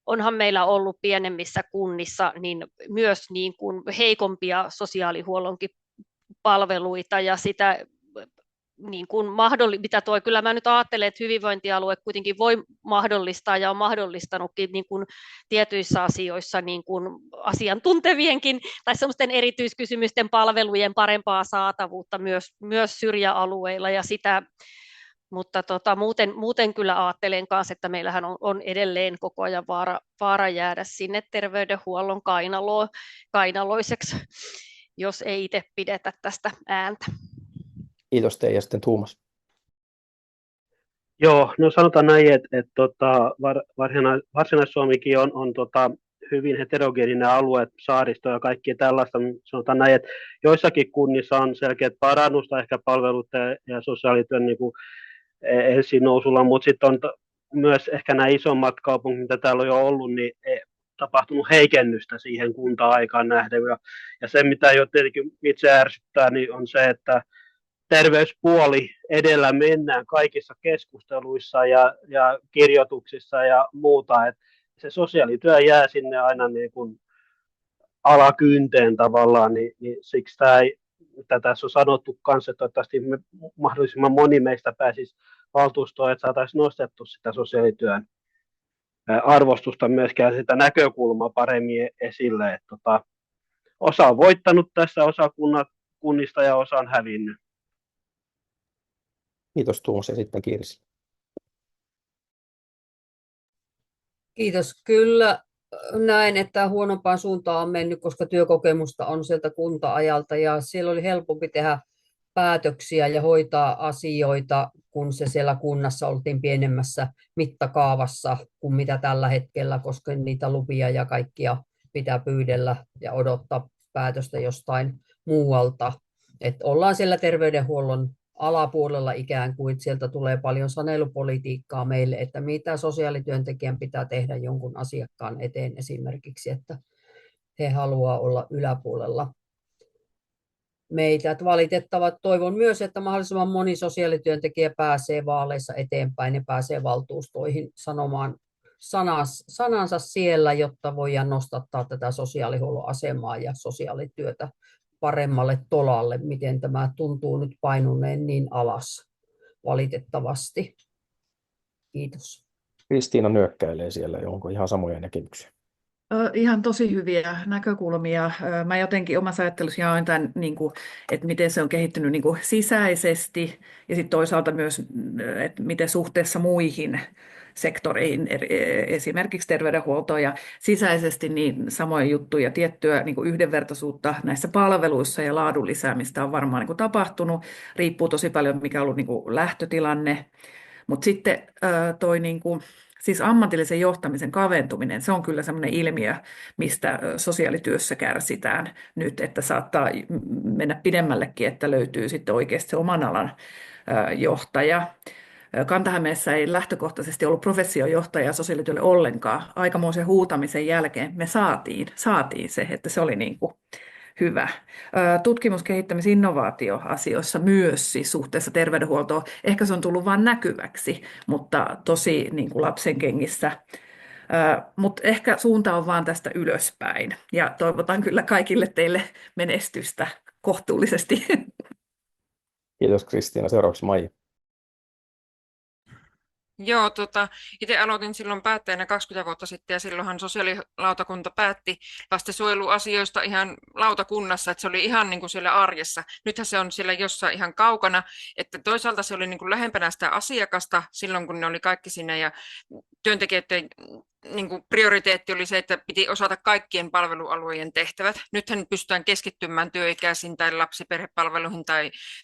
S2: onhan meillä ollut pienemmissä kunnissa niin myös niin kuin heikompia sosiaalihuollonkin palveluita, ja sitä niin kuin mitä kyllä mä nyt ajattelen, että hyvinvointialue kuitenkin voi mahdollistaa ja on mahdollistanutkin niin kuin tietyissä asioissa niin kuin asiantuntevienkin tai semmoisten erityiskysymysten palvelujen parempaa saatavuutta myös syrjäalueilla ja sitä, mutta muuten kyllä ajattelen kanssa, että meillähän on edelleen koko ajan vaara jäädä sinne terveydenhuollon kainaloiseksi, jos ei itse pidetä tästä ääntä.
S1: Kiitos Teija, sitten Tuomas.
S3: Joo, no sanotaan näin, että Varsinais-Suomikin on hyvin heterogeeninen alue, saaristo ja kaikki tällaista. Sanotaan näin, että joissakin kunnissa on selkeät parannusta ehkä palveluiden ja sosiaalityön niin kuin ensin nousulla, mutta sitten on myös ehkä nämä isommat kaupungit, mitä täällä on jo ollut, niin tapahtunut heikennystä siihen kunta-aikaan nähden. Ja se, mitä jo tietenkin itse ärsyttää, niin on se, että terveyspuoli edellä mennään kaikissa keskusteluissa ja kirjoituksissa ja muuta, että se sosiaalityö jää sinne aina niin kuin alakynteen tavallaan, niin siksi mitä tässä on sanottu kanssa, että toivottavasti mahdollisimman moni meistä pääsisi valtuustoon, että saataisiin nostettu sitä sosiaalityön arvostusta myöskään sitä näkökulmaa paremmin esille, että osa on voittanut tässä, osa kunnista ja osa on hävinnyt.
S1: Kiitos Tuomas ja sitten Kirsi.
S4: Kiitos. Kyllä näin, että huonompaan suuntaan on mennyt, koska työkokemusta on sieltä kunta-ajalta ja siellä oli helpompi tehdä päätöksiä ja hoitaa asioita, kun se siellä kunnassa oltiin pienemmässä mittakaavassa kuin mitä tällä hetkellä, koska niitä lupia ja kaikkia pitää pyydellä ja odottaa päätöstä jostain muualta. Että ollaan siellä terveydenhuollon alapuolella ikään kuin, sieltä tulee paljon sanelupolitiikkaa meille, että mitä sosiaalityöntekijän pitää tehdä jonkun asiakkaan eteen esimerkiksi, että he haluaa olla yläpuolella meitä. Valitettavat toivon myös, että mahdollisimman moni sosiaalityöntekijä pääsee vaaleissa eteenpäin ja pääsee valtuustoihin sanomaan sanansa siellä, jotta voidaan nostattaa tätä sosiaalihuollon asemaa ja sosiaalityötä paremmalle tolalle, miten tämä tuntuu nyt painuneen niin alas valitettavasti. Kiitos.
S1: Kristiina nyökkäilee siellä, onko ihan samoja näkemyksiä?
S5: Ihan tosi hyviä näkökulmia. Mä jotenkin omassa ajattelussa jaoin tämän, niin kuin, että miten se on kehittynyt niin kuin sisäisesti ja sitten toisaalta myös, että miten suhteessa muihin sektoreihin, esimerkiksi terveydenhuoltoon ja sisäisesti niin samoja juttuja, tiettyä niin kuin yhdenvertaisuutta näissä palveluissa ja laadun lisäämistä on varmaan niin kuin tapahtunut. Riippuu tosi paljon, mikä on ollut niin kuin lähtötilanne. Mutta sitten toi niinku, siis ammatillisen johtamisen kaventuminen, se on kyllä sellainen ilmiö, mistä sosiaalityössä kärsitään nyt, että saattaa mennä pidemmällekin, että löytyy sitten oikeasti se oman alan johtaja. Kanta-Hämeessä ei lähtökohtaisesti ollut professiojohtajaa sosiaalityölle ollenkaan. Aikamoisen huutamisen jälkeen me saatiin se, että se oli niin kuin hyvä. Tutkimus-, kehittämis-, innovaatioasioissa myös siis suhteessa terveydenhuoltoon. Ehkä se on tullut vain näkyväksi, mutta tosi niin kuin lapsen kengissä. Mutta ehkä suunta on vaan tästä ylöspäin. Ja toivotan kyllä kaikille teille menestystä kohtuullisesti.
S1: Kiitos Kristiina. Seuraavaksi Maija.
S6: Joo, itse aloitin silloin päättäjänä 20 vuotta sitten ja silloinhan sosiaalilautakunta päätti lastensuojeluasioista ihan lautakunnassa, että se oli ihan niin kuin siellä arjessa. Nythän se on siellä jossain ihan kaukana, että toisaalta se oli niin kuin lähempänä sitä asiakasta silloin, kun ne oli kaikki siinä ja työntekijöiden niin kuin prioriteetti oli se, että piti osata kaikkien palvelualueiden tehtävät. Nythän pystytään keskittymään työikäisiin tai lapsiperhepalveluihin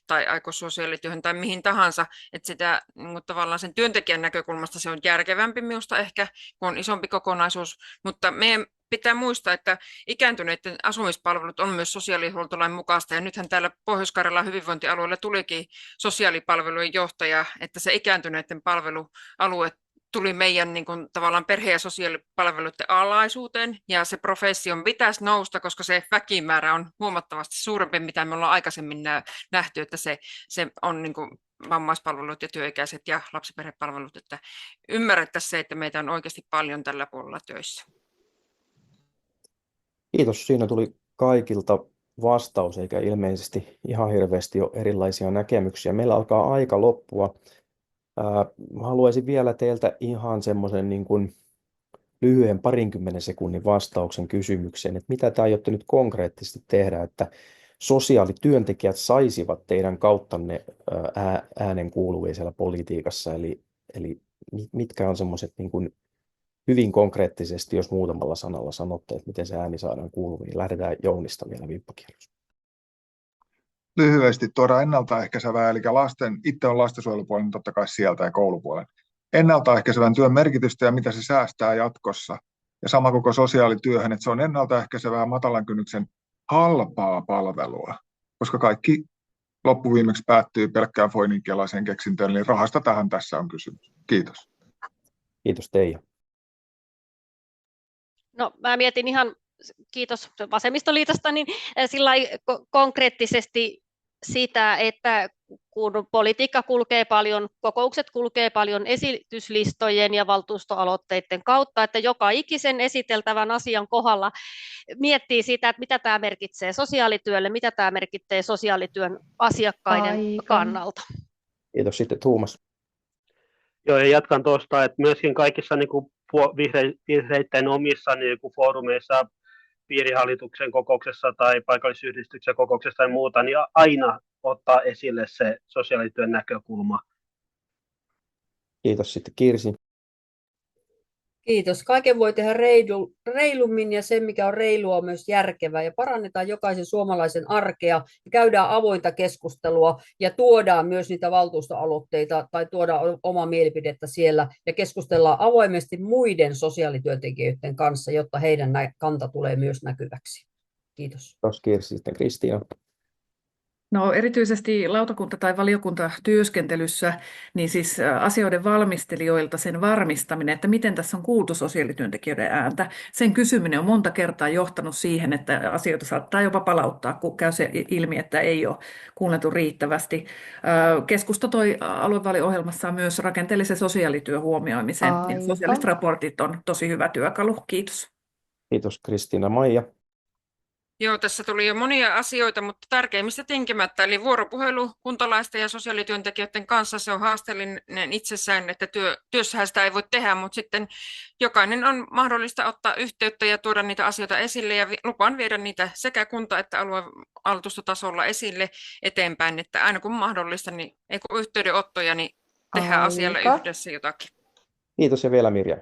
S6: tai aikuissosiaalityöhön tai mihin tahansa. Että sitä niin kuin tavallaan sen työntekijän näkökulmasta se on järkevämpi minusta ehkä, kun on isompi kokonaisuus. Mutta meidän pitää muistaa, että ikääntyneiden asumispalvelut on myös sosiaalihuoltolain mukaista. Ja nythän täällä Pohjois-Karjalan hyvinvointialueella tulikin sosiaalipalvelujen johtaja, että se ikääntyneiden palvelualue tuli meidän niin kuin, tavallaan perhe- ja sosiaalipalveluiden alaisuuteen, ja se profession pitäisi nousta, koska se väkimäärä on huomattavasti suurempi, mitä me ollaan aikaisemmin nähty, että se on niin kuin, vammaispalvelut ja työikäiset ja lapsiperhepalvelut, että ymmärrettäisiin se, että meitä on oikeasti paljon tällä puolella töissä.
S1: Kiitos. Siinä tuli kaikilta vastaus, eikä ilmeisesti ihan hirveästi ole erilaisia näkemyksiä. Meillä alkaa aika loppua. Haluaisin vielä teiltä ihan semmoisen niin kuin lyhyen 20 sekunnin vastauksen kysymykseen, että mitä te aiotte nyt konkreettisesti tehdä, että sosiaalityöntekijät saisivat teidän kauttanne äänen kuuluviin siellä politiikassa, eli mitkä on semmoiset niin kuin hyvin konkreettisesti, jos muutamalla sanalla sanotte, että miten se ääni saadaan kuuluviin. Lähdetään Jounista vielä viippakierros.
S8: Lyhyesti tuoda ennaltaehkäisevää, eli itse on lastensuojelupuolen totta kai sieltä ja koulupuolen. Ennaltaehkäisevän työn merkitystä ja mitä se säästää jatkossa. Ja sama koko sosiaalityöhön, että se on ennaltaehkäisevää matalan kynnyksen halpaa palvelua, koska kaikki loppuviimeksi päättyy pelkkään foininkialaiseen keksintöön, eli rahasta tähän tässä on kysymys. Kiitos.
S1: Kiitos Teija.
S2: No, mä mietin ihan, kiitos Vasemmistoliitosta, niin sillä konkreettisesti sitä, että kun politiikka kulkee paljon, kokoukset kulkee paljon esityslistojen ja valtuustoaloitteiden kautta, että joka ikisen esiteltävän asian kohdalla miettii sitä, että mitä tämä merkitsee sosiaalityölle, mitä tämä merkitsee sosiaalityön asiakkaiden kannalta.
S1: Kiitos sitten Tuomas.
S3: Joo, ja jatkan tuosta, että myöskin kaikissa niin kuin vihreiden omissa niin kuin foorumeissa, piirihallituksen kokouksessa tai paikallisyhdistyksen kokouksessa tai muuta, niin aina ottaa esille se sosiaalityön näkökulma.
S1: Kiitos sitten Kirsi.
S4: Kiitos. Kaiken voi tehdä reilummin ja se, mikä on reilua, on myös järkevää. Ja parannetaan jokaisen suomalaisen arkea ja käydään avointa keskustelua ja tuodaan myös niitä valtuustoaloitteita tai tuodaan omaa mielipidettä siellä ja keskustellaan avoimesti muiden sosiaalityöntekijöiden kanssa, jotta heidän kanta tulee myös näkyväksi. Kiitos.
S1: Kiitos Kirsi. Sitten Kristiina.
S5: No erityisesti lautakunta- tai valiokuntatyöskentelyssä, niin siis asioiden valmistelijoilta sen varmistaminen, että miten tässä on kuultu sosiaalityöntekijöiden ääntä, sen kysyminen on monta kertaa johtanut siihen, että asioita saattaa jopa palauttaa, kun käy se ilmi, että ei ole kuunneltu riittävästi. Keskusta toi aluevaaliohjelmassaan myös rakenteellisen sosiaalityön huomioimisen, ja sosiaaliset raportit on tosi hyvä työkalu. Kiitos.
S1: Kiitos Kristiina. Maija.
S6: Joo, tässä tuli jo monia asioita, mutta tärkeimmistä tinkimättä, eli vuoropuhelu kuntalaisten ja sosiaalityöntekijöiden kanssa, se on haasteellinen itsessään, että työssähän sitä ei voi tehdä, mutta sitten jokainen on mahdollista ottaa yhteyttä ja tuoda niitä asioita esille, ja lupaan viedä niitä sekä kunta- että aluevaltuustotasolla esille eteenpäin, että aina kun mahdollista, niin ei kun yhteydenottoja, niin tehdään asialle
S7: Aika.
S6: yhdessä jotakin.
S1: Kiitos ja vielä Mirja.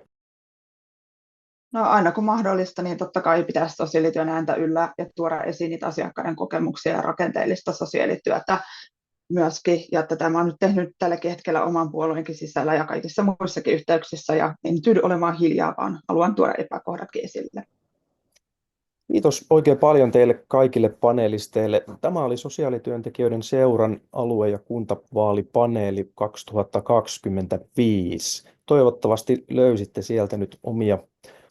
S7: No aina kun mahdollista, niin totta kai pitäisi sosiaalityön ääntä yllä ja tuoda esiin niitä asiakkaiden kokemuksia ja rakenteellista sosiaalityötä myöskin. Ja tätä mä oon nyt tehnyt tälläkin hetkellä oman puolueenkin sisällä ja kaikissa muissakin yhteyksissä. Ja en tyydy olemaan hiljaa, vaan haluan tuoda epäkohdatkin esille.
S1: Kiitos oikein paljon teille kaikille panelisteille. Tämä oli Sosiaalityöntekijöiden seuran alue- ja kuntavaalipaneeli 2025. Toivottavasti löysitte sieltä nyt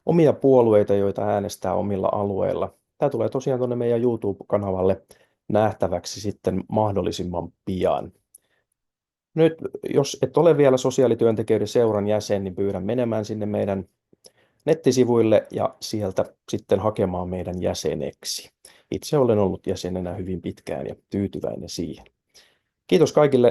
S1: omia puolueita, joita äänestää omilla alueilla. Tämä tulee tosiaan tuonne meidän YouTube-kanavalle nähtäväksi sitten mahdollisimman pian. Nyt, jos et ole vielä Sosiaalityöntekijöiden seuran jäsen, niin pyydän menemään sinne meidän nettisivuille ja sieltä sitten hakemaan meidän jäseneksi. Itse olen ollut jäsenenä hyvin pitkään ja tyytyväinen siihen. Kiitos kaikille